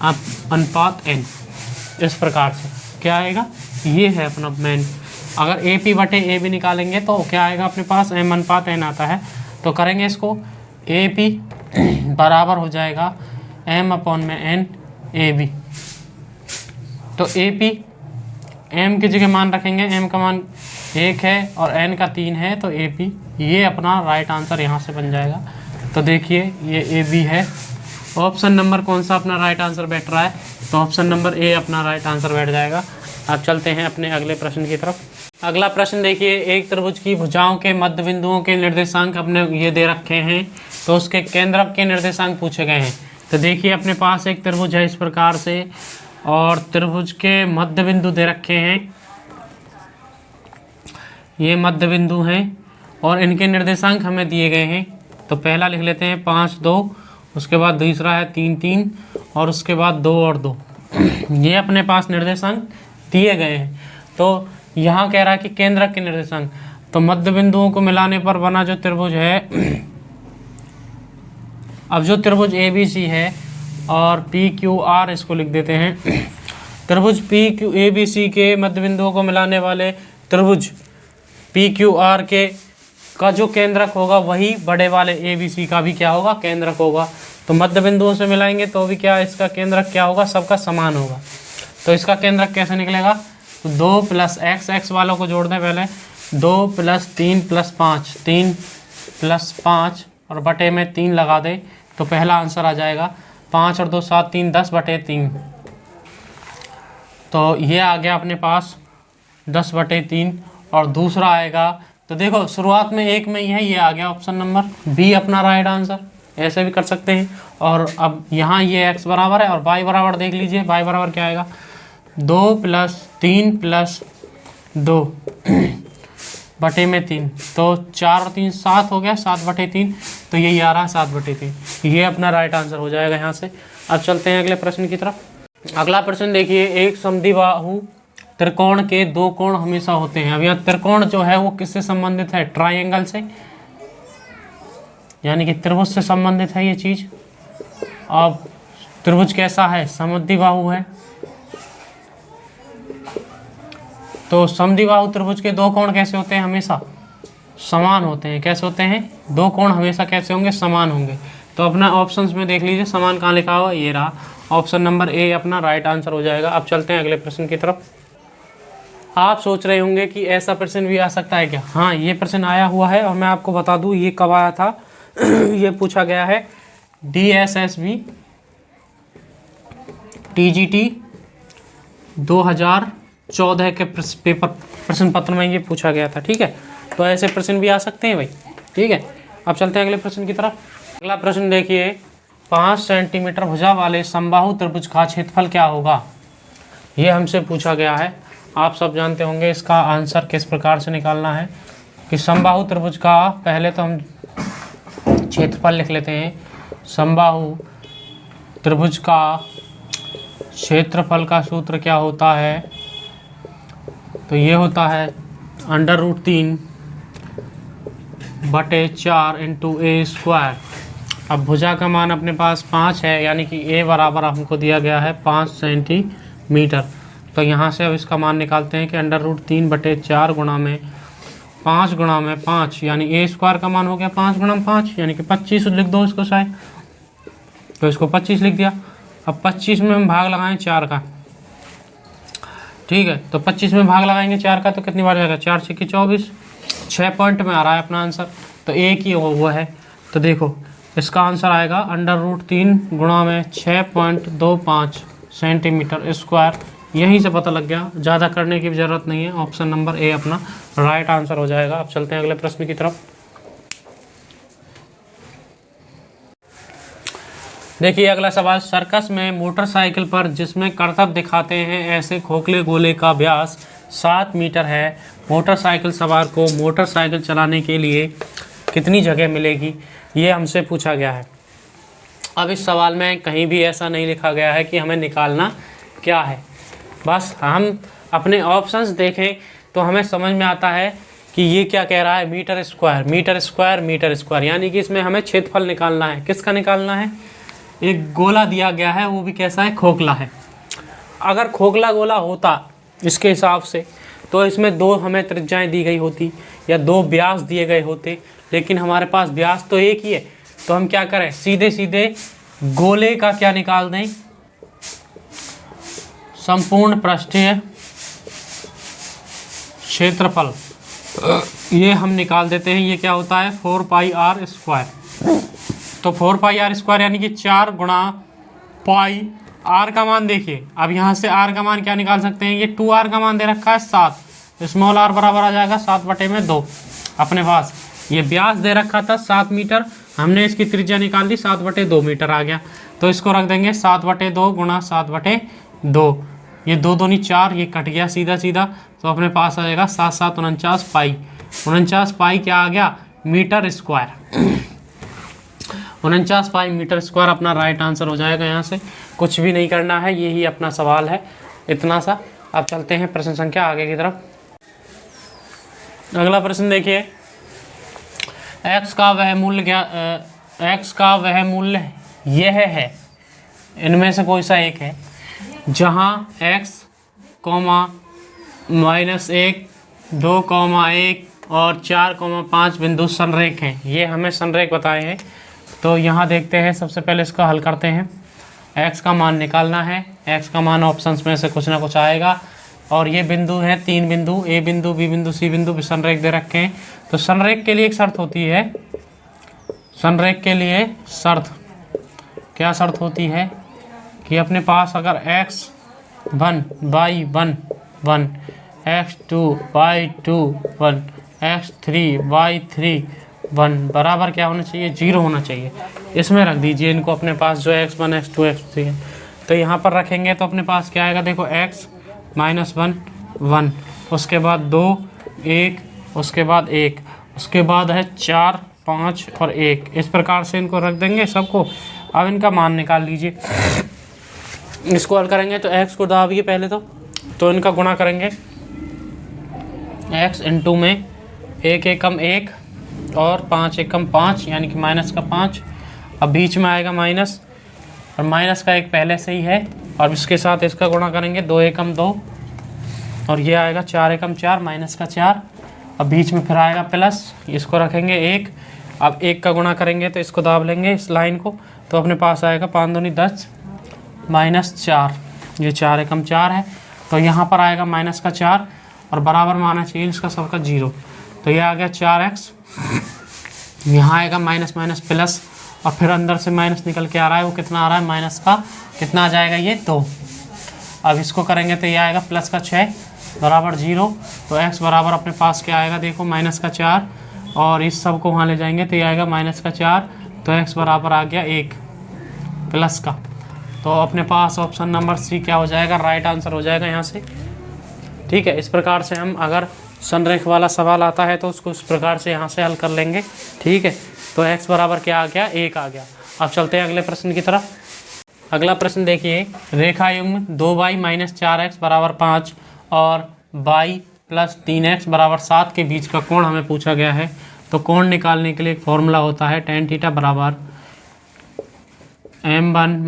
अनुपात n। इस प्रकार से क्या आएगा, ये है अपना मेन। अगर AP बटे AB निकालेंगे तो क्या आएगा अपने पास, m अनुपात n आता है। तो करेंगे इसको, AP बराबर हो जाएगा m अपॉन में n AB। तो AP m की जगह मान रखेंगे, m का मान 1 है और n का 3 है, तो AP ये अपना राइट आंसर यहाँ से बन जाएगा। तो देखिए ये AB है। ऑप्शन नंबर कौन सा अपना राइट आंसर बैठ रहा है, तो ऑप्शन नंबर A अपना राइट आंसर बैठ जाएगा। अब चलते हैं अपने अगले प्रश्न की तरफ। अगला प्रश्न देखिए, एक त्रिभुज की भुजाओं के मध्य बिंदुओं के निर्देशांक अपने ये दे रखे हैं, तो उसके केंद्रक के निर्देशांक पूछे गए हैं। तो देखिए अपने पास एक त्रिभुज है इस प्रकार से, और त्रिभुज के मध्य बिंदु दे रखे हैं, ये मध्य बिंदु हैं, और इनके निर्देशांक हमें दिए गए हैं। तो पहला लिख लेते हैं 5 2, उसके बाद दूसरा है 3 3, और उसके बाद 2 और 2। ये अपने पास निर्देशांक दिए गए हैं। तो यहाँ कह रहा है कि केंद्रक के निर्देशांक, तो मध्य बिंदुओं को मिलाने पर बना जो त्रिभुज है, अब जो त्रिभुज ABC है और PQR इसको लिख देते हैं। त्रिभुज ABC के मध्य बिंदुओं को मिलाने वाले त्रिभुज PQR के का जो केंद्रक होगा वही बड़े वाले ABC का भी क्या होगा, केंद्रक होगा। तो मध्य बिंदुओं से मिलाएंगे तो भी क्या इसका केंद्रक क्या होगा, सबका समान होगा। तो इसका केंद्रक कैसे निकलेगा, तो 2 + x, x वालों को जोड़ दें पहले, 2 + 3 + 5, 3 + 5 और बटे में 3 लगा दें, तो पहला आंसर आ जाएगा 5 और 2 7 3 10/3। तो ये आ गया अपने पास 10/3। और दूसरा आएगा, तो देखो शुरुआत में 1 में ही है, ये आ गया ऑप्शन नंबर B अपना राइट आंसर। ऐसे भी कर सकते हैं। और अब यहाँ ये x बराबर है और y बराबर देख लीजिए, y बराबर क्या आएगा, 2 + 3 + 2 बटे में 3, तो 4 और 3 7 हो गया, 7/3। तो यही आ रहा है 7/3। ये अपना राइट आंसर हो जाएगा यहाँ से। अब चलते हैं अगले प्रश्न की तरफ। अगला प्रश्न देखिए, एक समद्विबाहु त्रिकोण के 2 कोण हमेशा होते हैं। अब यहाँ त्रिकोण जो है वो किससे संबंधित है, ट्राइंगल से, यानी कि त्रिभुज से संबंधित है ये चीज़। अब त्रिभुज कैसा है, समद्विबाहु है। तो समद्विबाहु त्रिभुज के 2 कोण कैसे होते हैं, हमेशा समान होते हैं। कैसे होते हैं, 2 कोण हमेशा कैसे होंगे, समान होंगे। तो अपना ऑप्शंस में देख लीजिए समान कहाँ लिखा हुआ, ये रहा, ऑप्शन नंबर A अपना राइट आंसर हो जाएगा। अब चलते हैं अगले प्रश्न की तरफ। आप सोच रहे होंगे कि ऐसा प्रश्न भी आ सकता है क्या। हाँ, ये प्रश्न आया हुआ है, और मैं आपको बता दूं ये कब आया था। ये पूछा गया है DSSB TGT 2014 के पेपर प्रश्न पत्र में ये पूछा गया था। ठीक है, तो ऐसे प्रश्न भी आ सकते हैं भाई। ठीक है, अब चलते हैं अगले प्रश्न की तरफ। अगला प्रश्न देखिए, 5 सेंटीमीटर भुजा वाले समबाहु त्रिभुज का क्षेत्रफल क्या होगा, ये हमसे पूछा गया है। आप सब जानते होंगे इसका आंसर किस प्रकार से निकालना है कि समबाहु त्रिभुज का पहले तो हम क्षेत्रफल लिख लेते हैं। समबाहु त्रिभुज का क्षेत्रफल का सूत्र क्या होता है, तो ये होता है √3/4 इंटू ए स्क्वायर। अब भुजा का मान अपने पास 5 है, यानी कि ए बराबर हमको दिया गया है 5 सेंटीमीटर। तो यहाँ से अब इसका मान निकालते हैं कि √3/4 गुणा में 5 गुणा में 5, यानी ए स्क्वायर का मान हो गया 5 गुणा में 5, यानी कि 25 लिख दो इसको शायद, तो इसको 25 लिख दिया। अब 25 में हम भाग लगाएं 4 का, ठीक है, तो 25 में भाग लगाएंगे 4 का तो कितनी बार जाएगा, 4 6 24, 6 पॉइंट में आ रहा है अपना आंसर, तो एक ही हुआ है। तो देखो इसका आंसर आएगा √3 गुणा में 6.25 सेंटीमीटर स्क्वायर। यहीं से पता लग गया, ज़्यादा करने की भी ज़रूरत नहीं है। ऑप्शन नंबर ए अपना राइट आंसर हो जाएगा। अब चलते हैं अगले प्रश्न की तरफ। देखिए अगला सवाल, सर्कस में मोटरसाइकिल पर जिसमें करतब दिखाते हैं ऐसे खोखले गोले का व्यास 7 मीटर है, मोटरसाइकिल सवार को मोटरसाइकिल चलाने के लिए कितनी जगह मिलेगी, ये हमसे पूछा गया है। अब इस सवाल में कहीं भी ऐसा नहीं लिखा गया है कि हमें निकालना क्या है, बस हम अपने ऑप्शंस देखें तो हमें समझ में आता है कि ये क्या कह रहा है, metre square metre square metre square, यानी कि इसमें हमें क्षेत्रफल निकालना है। किसका निकालना है, एक गोला दिया गया है, वो भी कैसा है, खोखला है। अगर खोखला गोला होता इसके हिसाब से तो इसमें 2 हमें त्रिज्याएं दी गई होती या 2 व्यास दिए गए होते, लेकिन हमारे पास व्यास तो एक ही है। तो हम क्या करें, सीधे सीधे गोले का क्या निकाल दें, संपूर्ण पृष्ठीय क्षेत्रफल, ये हम निकाल देते हैं। ये क्या होता है, 4πr²। तो 4πr² यानी कि 4 गुणा पाई, r का मान देखिए, अब यहाँ से r का मान क्या निकाल सकते हैं, ये 2r का मान दे रखा है 7, स्मॉल r बराबर आ जाएगा 7/2 अपने पास। ये व्यास दे रखा था 7 मीटर, हमने इसकी त्रिज्या निकाल दी 7/2 मीटर आ गया। तो इसको रख देंगे 7/2 गुणा 7/2, ये 2 दूनी 4, ये कट गया सीधा सीधा, तो अपने पास आ जाएगा 7 7 49 पाई। 49 पाई क्या आ गया, metre square. 49 pi metre square अपना राइट आंसर हो जाएगा। यहाँ से कुछ भी नहीं करना है, यही अपना सवाल है, इतना सा। अब चलते हैं प्रश्न संख्या आगे की तरफ। अगला प्रश्न देखिए, x का वह मूल्य यह है, इनमें से कोई सा एक है, जहाँ x, -1, 2,1 और 4,5 बिंदु संरेख हैं। ये हमें संरेख बताए हैं। तो यहाँ देखते हैं, सबसे पहले इसका हल करते हैं। x का मान निकालना है, x का मान ऑप्शंस में से कुछ ना कुछ आएगा। और ये बिंदु है 3 बिंदु, ए बिंदु, बी बिंदु, सी बिंदु भी संरेख दे रखे हैं। तो संरेख के लिए एक शर्त होती है, संरेख के लिए शर्त क्या शर्त होती है कि अपने पास अगर x1 y1 1, x2 y2 1, x3 y3 1 बराबर क्या होना चाहिए, 0 होना चाहिए। इसमें रख दीजिए इनको अपने पास, जो x1 x2 x3 है। तो यहाँ पर रखेंगे तो अपने पास क्या आएगा, देखो x -1 1, उसके बाद 2 1, उसके बाद 1, उसके बाद है 4 5 और 1। इस प्रकार से इनको रख देंगे सबको। अब इनका मान निकाल लीजिए। इसको हल करेंगे तो x को दाबिए पहले तो इनका गुणा करेंगे, x इंटू में 1 एकम 1 और 5 एकम 5, यानी कि -5। अब बीच में आएगा माइनस, और माइनस का 1 पहले से ही है, और इसके साथ इसका गुणा करेंगे 2 एकम 2, और ये आएगा 4 एकम 4 -4। अब बीच में फिर आएगा प्लस, इसको रखेंगे 1। अब 1 का गुणा करेंगे तो इसको दाब लेंगे इस लाइन को, तो अपने पास आएगा 5 दूनी 10 -4, ये 4 एकम 4 है। तो यहाँ पर आएगा -4 और बराबर में आना चाहिए इसका सबका 0। तो ये आ गया 4x, यहाँ आएगा माइनस माइनस प्लस, और फिर अंदर से माइनस निकल के आ रहा है, वो कितना आ रहा है, माइनस का कितना आ जाएगा, ये 2। अब इसको करेंगे तो ये आएगा प्लस का 6 बराबर 0। तो x बराबर अपने पास क्या आएगा, देखो -4 और इस सब को वहाँ ले जाएंगे तो ये आएगा -4, तो x बराबर आ गया 1 प्लस का। तो अपने पास ऑप्शन नंबर सी क्या हो जाएगा, राइट आंसर हो जाएगा यहाँ से। ठीक है, इस प्रकार से हम अगर संरेख वाला सवाल आता है तो उसको इस प्रकार से यहाँ से हल कर लेंगे। ठीक है, तो x बराबर क्या आ गया, 1 आ गया। अब चलते हैं अगले प्रश्न की तरफ। अगला प्रश्न देखिए, रेखा युग्म 2y - 4x = 5 और y + 3x = 7 के बीच का कोण हमें पूछा गया है। तो कोण निकालने के लिए एक फॉर्मूला होता है tan थीटा बराबर m1 -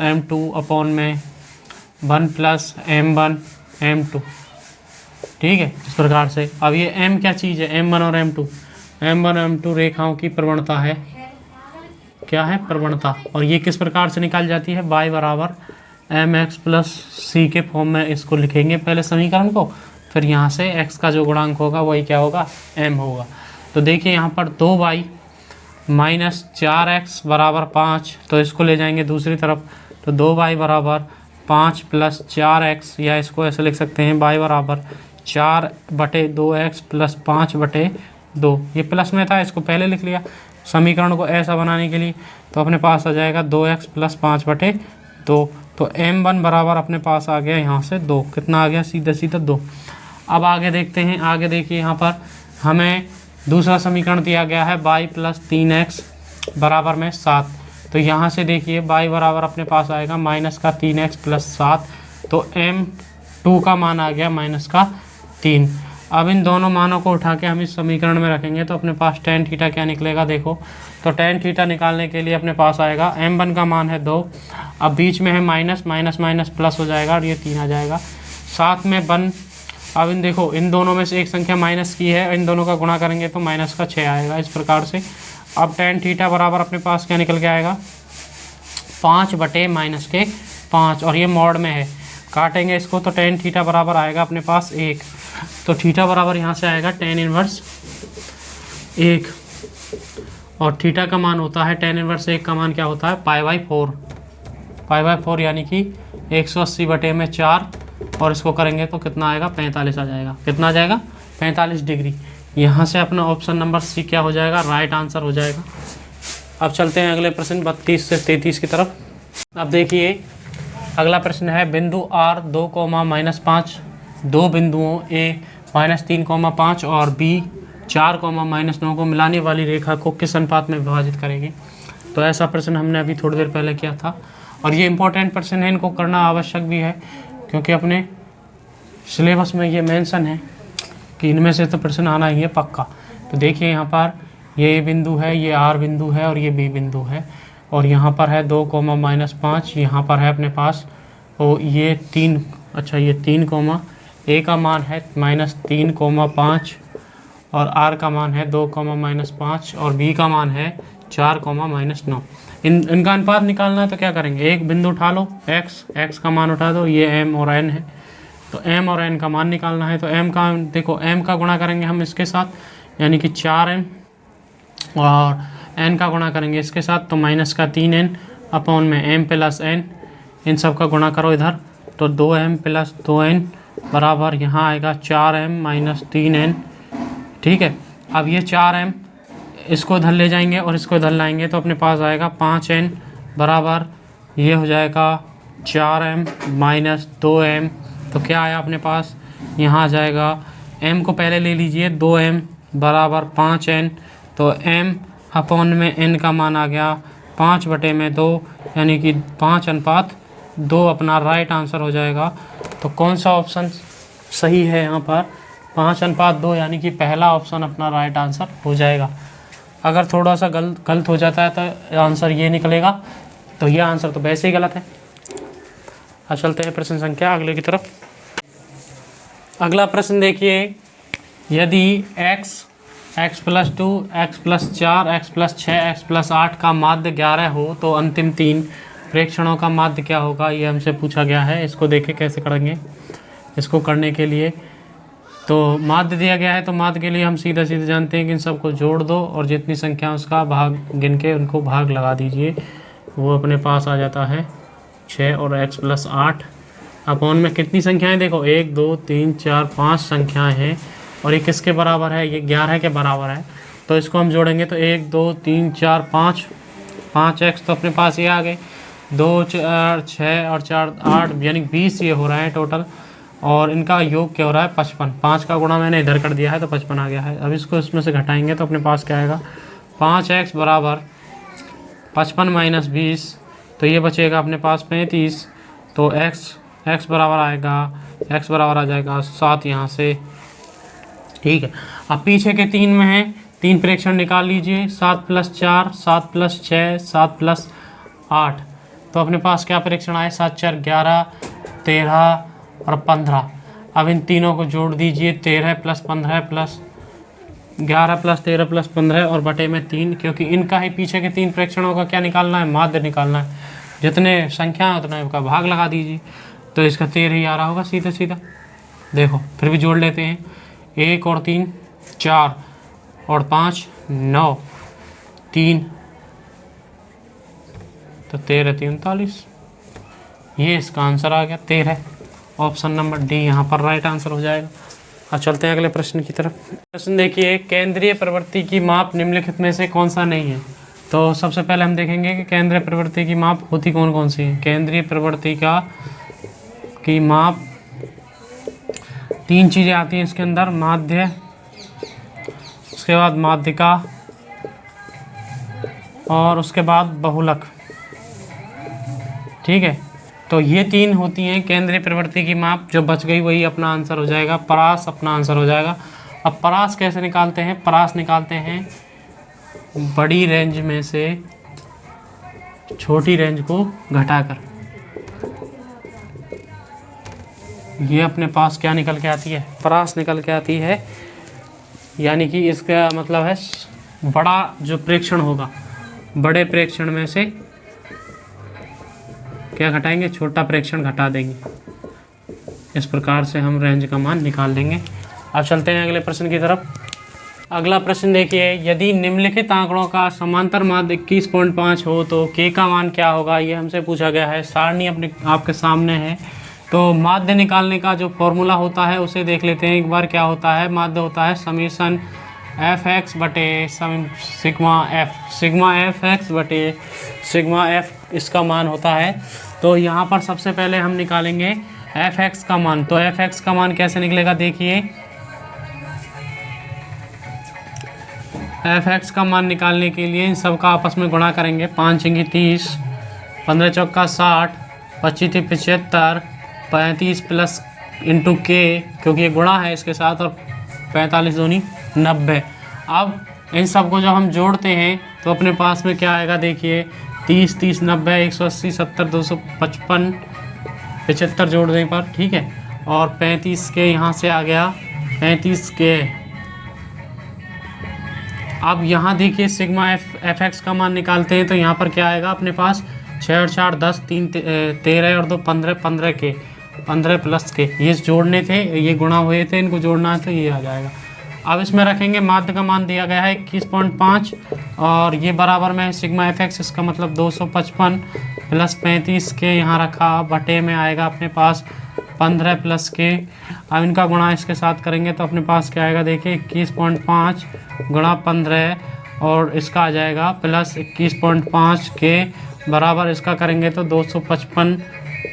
m2 अपॉन में 1 + m1 m2। ठीक है, इस प्रकार से। अब ये m क्या चीज़ है, m1 और m2। m1 और m2 रेखाओं की प्रवणता है, क्या है, प्रवणता। और ये किस प्रकार से निकाल जाती है, y बराबर mx + c के फॉर्म में इसको लिखेंगे पहले समीकरण को, फिर यहाँ से x का जो गुणांक होगा वही क्या होगा, m होगा। तो देखिए यहाँ पर 2y - 4x = 5, तो इसको ले जाएंगे दूसरी तरफ, तो 2y बराबर 5 + 4x, या इसको ऐसे लिख सकते हैं y बराबर 4/2x + 5/2। ये प्लस में था, इसको पहले लिख लिया समीकरण को ऐसा बनाने के लिए। तो अपने पास आ जाएगा 2x + 5/2। तो m1 बराबर अपने पास आ गया यहाँ से 2, कितना आ गया, सीधा सीधा 2। अब आगे देखते हैं, आगे देखिए यहाँ पर हमें दूसरा समीकरण दिया गया है y + 3x = 7। तो यहाँ से देखिए y बराबर अपने पास आएगा -3x + 7, तो m2 का मान आ गया -3। अब इन दोनों मानों को उठा के हम इस समीकरण में रखेंगे तो अपने पास tan थीटा क्या निकलेगा, देखो। तो tan थीटा निकालने के लिए अपने पास आएगा m1 का मान है 2, अब बीच में है माइनस माइनस प्लस हो जाएगा और ये 3 आ जाएगा, साथ में 1। अब इन देखो, इन दोनों में से एक संख्या माइनस की है, इन दोनों का गुणा करेंगे तो -6 आएगा, इस प्रकार से। अब tan थीटा बराबर अपने पास क्या निकल के आएगा, 5/-5, और ये मॉड में है, काटेंगे इसको तो tan थीटा बराबर आएगा अपने पास 1। तो थीटा बराबर यहाँ से आएगा tan इनवर्स 1, और थीटा का मान होता है, tan इनवर्स 1 का मान क्या होता है, π/4, यानी कि 180/4, और इसको करेंगे तो कितना आएगा, 45 आ जाएगा। कितना आ जाएगा, 45 डिग्री। यहाँ से अपना ऑप्शन नंबर सी क्या हो जाएगा, राइट आंसर हो जाएगा। अब चलते हैं अगले प्रश्न 32 से 33 की तरफ। अब देखिए अगला प्रश्न है, बिंदु R 2, -5, दो बिंदुओं A -3, और B 4, -9 को मिलाने वाली रेखा को किस अनुपात में विभाजित करेंगे। तो ऐसा प्रश्न हमने अभी थोड़ी देर पहले किया था, और ये इंपॉर्टेंट प्रश्न है, इनको करना आवश्यक भी है क्योंकि अपने सिलेबस में ये मेंशन है कि इनमें से तो प्रश्न आना ही है पक्का। तो देखिए यहाँ पर ये बिंदु है, ये R बिंदु है और ये B बिंदु है, और यहाँ पर है 2, -5, यहाँ पर है अपने पास और ये 3, अच्छा ये 3, A का मान है -3, 5, और R का मान है 2, -5, और B का मान है 4, -9। इनका अनुपात निकालना है तो क्या करेंगे, एक बिंदु उठा लो x का मान उठा दो, ये m और n है, तो m और n का मान निकालना है। तो m का देखो, m का गुणा करेंगे हम इसके साथ, यानी कि 4m, और n का गुणा करेंगे इसके साथ तो -3n अपॉन में m + n, इन सब का गुणा करो इधर, तो 2m + 2n बराबर यहाँ आएगा 4m - 3n। ठीक है, अब ये 4m इसको इधर ले जाएंगे और इसको इधर लाएंगे तो अपने पास आएगा 5n बराबर, ये हो जाएगा 4m - 2m। तो क्या आया अपने पास, यहाँ आ जाएगा m को पहले ले लीजिए, 2m बराबर 5n, तो m अपॉन में n का मान आ गया 5/2, यानी कि 5:2 अपना राइट आंसर हो जाएगा। तो कौन सा ऑप्शन सही है यहाँ पर, 5:2, यानी कि पहला ऑप्शन अपना राइट आंसर हो जाएगा। अगर थोड़ा सा गलत हो जाता है तो आंसर ये निकलेगा, तो ये आंसर तो वैसे ही गलत है। अब चलते हैं प्रश्न संख्या अगले की तरफ। अगला प्रश्न देखिए, यदि x + 2, x + 4, x + 6, x + 8 का माध्य 11 हो तो अंतिम 3 प्रेक्षणों का माध्य क्या होगा, ये हमसे पूछा गया है। इसको देखें कैसे करेंगे। इसको करने के लिए तो माध्य दिया गया है, तो माध्य के लिए हम सीधा जानते हैं कि इन सबको जोड़ दो और जितनी संख्या उसका भाग गिन के उनको भाग लगा दीजिए, वो अपने पास आ जाता है 6, और x + 8 अपॉन में कितनी संख्याएं, देखो 1, 2, 3, 4, 5 संख्याएं हैं, और ये किसके बराबर है, ये 11 के बराबर है। तो इसको हम जोड़ेंगे तो 1 2 3 4 5 एक्स तो अपने पास ये आ गए, 2 4 6 और 4 8 यानी 20 ये हो रहा है टोटल। और इनका योग क्या हो रहा है 55। 5 का गुणा मैंने इधर कर दिया है तो 55 आ गया है। अब इसको इसमें से घटाएंगे तो अपने पास क्या आएगा, 5x बराबर 55 माइनस 20, तो ये बचेगा अपने पास 35। तो x बराबर आएगा, x बराबर आ जाएगा 7 यहाँ से। ठीक है, अब पीछे के 3 में है, 3 प्रेक्षण निकाल लीजिए। 7 + 4 7 + 6 7 + 8, तो अपने पास क्या प्रेक्षण आए, 7 4 11 13 और 15। अब इन तीनों को जोड़ दीजिए, 13 + 15 + 11 + 13 + 15 और बटे में 3, क्योंकि इनका ही पीछे के 3 प्रेक्षणों का क्या निकालना है, माध्य निकालना है। जितने संख्या है उतना का भाग लगा दीजिए, तो इसका 13 ही आ रहा होगा सीधा सीधा। देखो फिर भी जोड़ लेते हैं, 1 और 3 4 और 5 9 3, तो 13 3 39, ये इसका आंसर आ गया 13। ऑप्शन नंबर डी यहाँ पर राइट आंसर हो जाएगा। अब चलते हैं अगले प्रश्न की तरफ। प्रश्न देखिए, केंद्रीय प्रवृत्ति की माप निम्नलिखित में से कौन सा नहीं है। तो सबसे पहले हम देखेंगे कि केंद्रीय प्रवृत्ति की माप होती कौन कौन सी है। केंद्रीय प्रवृत्ति की माप 3 चीज़ें आती हैं इसके अंदर, माध्य, उसके बाद माध्यिका और उसके बाद बहुलक। ठीक है, तो ये 3 होती हैं केंद्रीय प्रवृत्ति की माप। जो बच गई वही अपना आंसर हो जाएगा, परास अपना आंसर हो जाएगा। अब परास कैसे निकालते हैं, परास निकालते हैं बड़ी रेंज में से छोटी रेंज को घटाकर। ये अपने पास क्या निकल के आती है, परास निकल के आती है। यानी कि इसका मतलब है बड़ा जो प्रेक्षण होगा, बड़े प्रेक्षण में से क्या घटाएंगे, छोटा प्रेक्षण घटा देंगे। इस प्रकार से हम रेंज का मान निकाल लेंगे। अब चलते हैं अगले प्रश्न की तरफ। अगला प्रश्न देखिए, यदि निम्नलिखित आंकड़ों का समांतर माध्य 21.5 हो तो k का मान क्या होगा, ये हमसे पूछा गया है। सारणी अपने आपके सामने है। तो माध्य निकालने का जो फॉर्मूला होता है उसे देख लेते हैं एक बार। क्या होता है, माध्य होता है समीशन fx बटे सिग्मा fx बटे सिग्मा f, इसका मान होता है। तो यहाँ पर सबसे पहले हम निकालेंगे fx का मान। तो fx का मान कैसे निकलेगा, देखिए fx का मान निकालने के लिए इन सब का आपस में गुणा करेंगे। 5 × 30, 15 चौका 60, 25 × 75, 35 प्लस इंटू के, क्योंकि ये गुणा है इसके साथ, और 45 दूनी 90। अब इन सब को जब हम जोड़ते हैं तो अपने पास में क्या आएगा, देखिए 30 30 90 180 70 255 75 जोड़ दें पर, ठीक है। और 35 के यहाँ से आ गया 35 के। अब यहाँ देखिए सिग्मा fx का मान निकालते हैं तो यहाँ पर क्या आएगा अपने पास, 6 और 4 10, 3 13 और 2 15, 15 के 15 प्लस के, ये जोड़ने थे, ये गुणा हुए थे, इनको जोड़ना है तो ये आ जाएगा। अब इसमें रखेंगे माध्य का मान दिया गया है 21.5 और ये बराबर में है सिग्मा fx, इसका मतलब 255 प्लस 35 के यहाँ रखा, बटे में आएगा अपने पास 15 प्लस के। अब इनका गुणा इसके साथ करेंगे तो अपने पास क्या आएगा, देखिए 21.5 गुणा 15 और इसका आ जाएगा प्लस 21.5 के बराबर, इसका करेंगे तो 255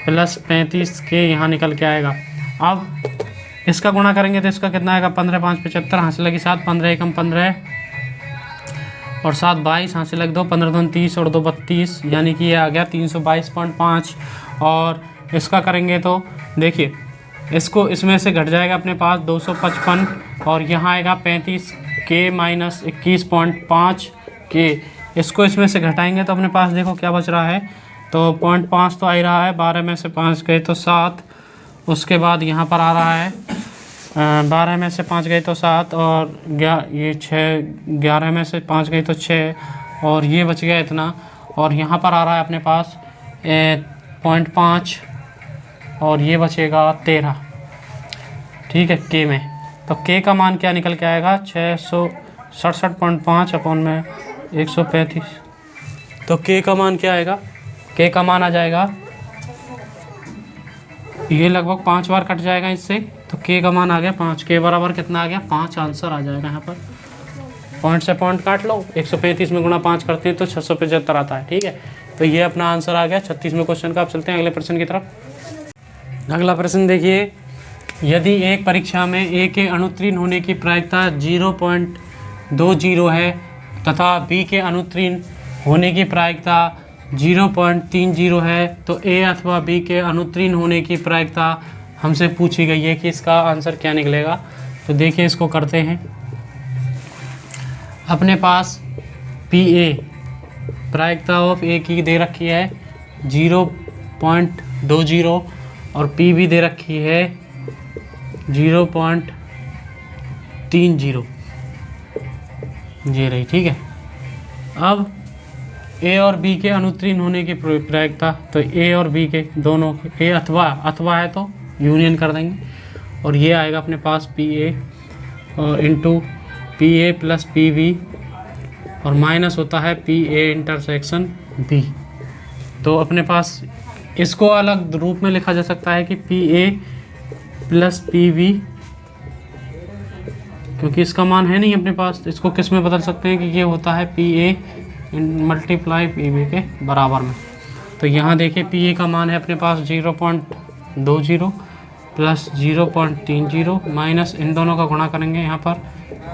प्लस 35 के यहाँ निकल के आएगा। अब इसका गुणा करेंगे तो इसका कितना आएगा, 15 5 75, हासिल लगी 7, 15 एकम 15 और 7 22, हासिल लगी 2, 15 2 30 और 2 32, यानी कि ये आ गया 322.5। और इसका करेंगे तो देखिए इसको इसमें से घट जाएगा अपने पास 255 और यहाँ आएगा 35 के माइनस 21.5 के। इसको इसमें से घटाएंगे तो अपने पास देखो क्या बच रहा है, तो 0.5 तो आ ही रहा है, 12 में से 5 गए तो 7, उसके बाद यहाँ पर आ रहा है 12 में से 5 गए तो 7 और ये 6, 11 में से 5 गए तो 6 और ये बच गया इतना, और यहाँ पर आ रहा है अपने पास 0.5 और ये बचेगा 13, ठीक है, के में। तो के का मान क्या निकल के आएगा, 667.5 अपॉन में 135। तो के का मान क्या आएगा, के का मान आ जाएगा ये लगभग 5 बार कट जाएगा इससे, तो k का मान आ गया 5। k बराबर कितना आ गया 5 आंसर आ जाएगा यहाँ पर। पॉइंट से पॉइंट काट लो, 135 में गुणा 5 करते हैं तो 675 आता है। ठीक है, तो ये अपना आंसर आ गया 36वें क्वेश्चन का। आप चलते हैं अगले प्रश्न की तरफ। अगला प्रश्न देखिए, यदि एक परीक्षा में ए के अनुत्तीर्ण होने की प्रायिकता 0.20 है तथा बी के अनुत्तीर्ण होने की प्रायिकता 0.30 है, तो ए अथवा बी के अनुत्तीर्ण होने की प्रायिकता हमसे पूछी गई है कि इसका आंसर क्या निकलेगा। तो देखिए इसको करते हैं। अपने पास पी ए प्रायिकता ऑफ ए की दे रखी है 0.20 और पी भी दे रखी है 0.30 ये रही। ठीक है, अब ए और बी के अनुत्तीर्ण होने की प्रायिकता, तो ए और बी के दोनों के ए अथवा है तो यूनियन कर देंगे और ये आएगा अपने पास पी ए और into P A plus P B और माइनस होता है पी ए इंटरसेक्शन बी। तो अपने पास इसको अलग रूप में लिखा जा सकता है कि P A plus P B, क्योंकि इसका मान है नहीं अपने पास, तो इसको किस में बदल सकते हैं कि ये होता है P A multiply P B के बराबर में। तो यहाँ देखिए पी ए का मान है अपने पास 0.20 प्लस 0.30 माइनस इन दोनों का गुणा करेंगे यहाँ पर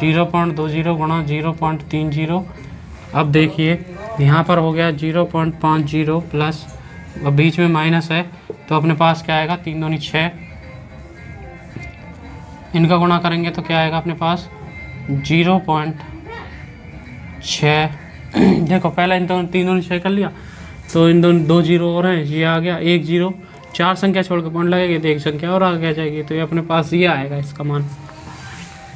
0.20 गुणा 0.30। अब देखिए यहाँ पर हो गया 0.50 प्लस, अब बीच में माइनस है तो अपने पास क्या आएगा 3 दूनी 6, इनका गुणा करेंगे तो क्या आएगा अपने पास 0.6। देखो पहले इन दोनों 3 दूनी 6 कर लिया, तो इन दोनों 2 जीरो और हैं, ये आ गया 1 0, 4 संख्या छोड़ के पॉइंट लगेगी तो एक संख्या और आगे आ जाएगी, तो ये अपने पास ये आएगा इसका मान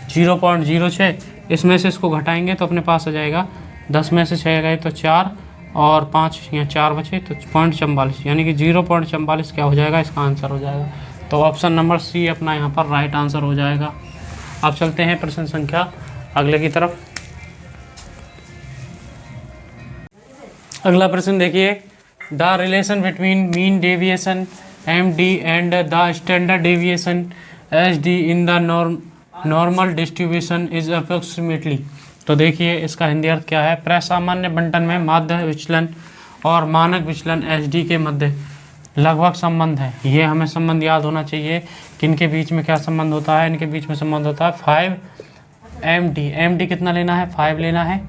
0.06। इसमें से इसको घटाएंगे तो अपने पास आ जाएगा 10 में से 6 गए तो 4 और 5 यहाँ 4 बचे तो 0.44, यानी कि 0.44 क्या हो जाएगा, इसका आंसर हो जाएगा। तो ऑप्शन नंबर सी अपना यहाँ पर राइट आंसर हो जाएगा। अब चलते हैं प्रश्न संख्या अगले की तरफ। अगला प्रश्न देखिए, the relation between mean deviation MD and the standard deviation SD in the normal distribution is approximately. तो देखिए इसका हिंदी अर्थ क्या है, प्रसामान्य बंटन में माध्य विचलन और मानक विचलन SD के मध्य लगभग संबंध है। ये हमें संबंध याद होना चाहिए कि इनके बीच में क्या संबंध होता है, इनके बीच में संबंध होता है 5 MD कितना लेना है 5 लेना है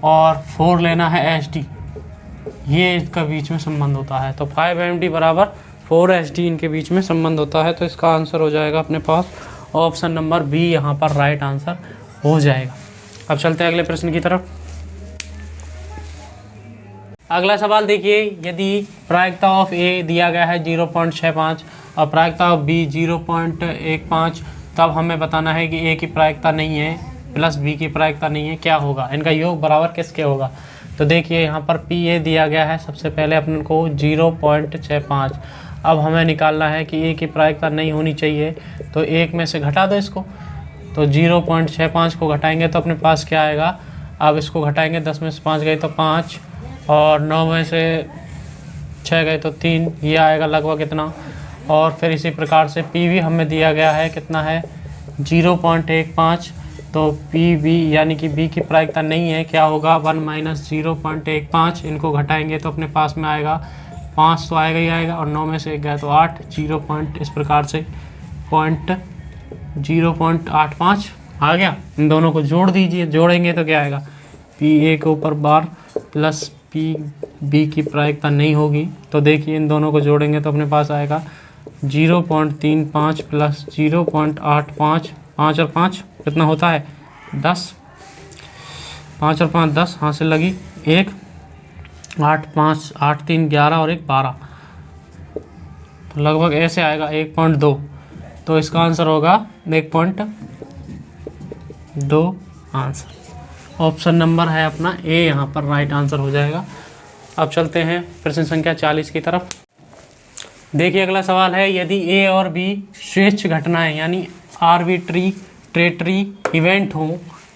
और 4 लेना है SD, ये इसका बीच में संबंध होता है। तो 5 MD बराबर 4 SD इनके बीच में संबंध होता है, तो इसका आंसर हो जाएगा अपने पास ऑप्शन नंबर बी यहाँ पर राइट आंसर हो जाएगा। अब चलते हैं अगले प्रश्न की तरफ। अगला सवाल देखिए, यदि प्रायिकता ऑफ ए दिया गया है 0.65 और प्रायिकता ऑफ बी 0.15, तब हमें बताना है कि ए की प्रायिकता नहीं है प्लस बी की प्रायिकता नहीं है, क्या होगा, इनका योग बराबर किसके होगा। तो देखिए यहाँ पर पी ए दिया गया है, सबसे पहले अपन को 0.65। अब हमें निकालना है कि ए की प्रायिकता नहीं होनी चाहिए, तो एक में से घटा दो इसको, तो 0.65 को घटाएंगे तो अपने पास क्या आएगा, अब इसको घटाएंगे 10 में से 5 गए तो 5 और 9 में से 6 गए तो 3, ये आएगा लगभग इतना। और फिर इसी प्रकार से पी भी हमें दिया गया है कितना है 0.15, तो पी बी यानी कि बी की प्रायिकता नहीं है, क्या होगा 1 माइनस 0.15, इनको घटाएंगे तो अपने पास में आएगा 5 तो आएगा ही आएगा और 9 में से 1 गया तो 8, 0. इस प्रकार से 0.85 आ गया। इन दोनों को जोड़ दीजिए, जोड़ेंगे तो क्या आएगा पी ए के ऊपर बार प्लस पी बी की प्रायिकता नहीं होगी, तो देखिए इन दोनों को जोड़ेंगे तो अपने पास आएगा 0.35 प्लस 0.85, 5 और 5 कितना होता है 10, 5 और 5 10, हाथ से लगी 1, 8 5 8 3 11 और 1 12, तो लगभग ऐसे आएगा 1.2, तो इसका आंसर होगा 1.2 आंसर। ऑप्शन नंबर है अपना ए यहाँ पर राइट आंसर हो जाएगा। अब चलते हैं प्रश्न संख्या 40 की तरफ। देखिए अगला सवाल है, यदि ए और बी स्वेच्छ घटनाएं यानी आर्बिट्रेटरी इवेंट हो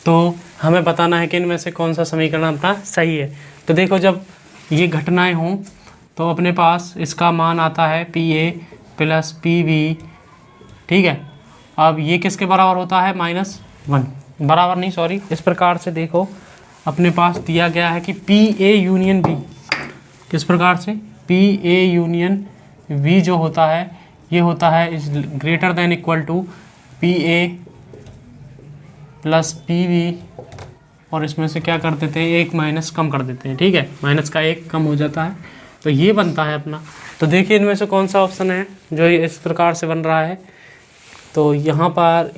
तो हमें बताना है कि इनमें से कौन सा समीकरण अपना सही है। तो देखो जब ये घटनाएं हों तो अपने पास इसका मान आता है P A plus P we, ठीक है। अब ये किसके बराबर होता है? -1, बराबर नहीं सॉरी, इस प्रकार से देखो अपने पास दिया गया है कि पी ए यूनियन बी, किस प्रकार से? पी ए यूनियन वी जो होता है ये होता है is greater than equal to P A plus P B, और इसमें से क्या कर देते हैं, एक माइनस कम कर देते हैं, ठीक है, माइनस का एक कम हो जाता है, तो ये बनता है अपना। तो देखिए इनमें से कौन सा ऑप्शन है जो इस प्रकार से बन रहा है। तो यहाँ पर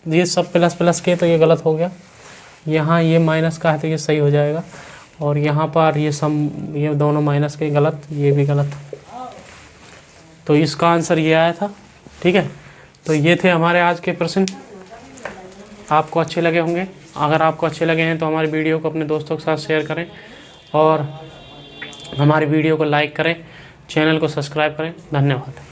ये सब प्लस प्लस के, तो ये गलत हो गया, यहाँ ये माइनस का है तो ये सही हो जाएगा, और यहाँ पर ये दोनों माइनस के गलत, ये भी गलत, तो इसका आंसर ये आया था, ठीक है। तो ये थे हमारे आज के प्रश्न, आपको अच्छे लगे होंगे। अगर आपको अच्छे लगे हैं तो हमारी वीडियो को अपने दोस्तों के साथ शेयर करें और हमारी वीडियो को लाइक करें, चैनल को सब्सक्राइब करें। धन्यवाद।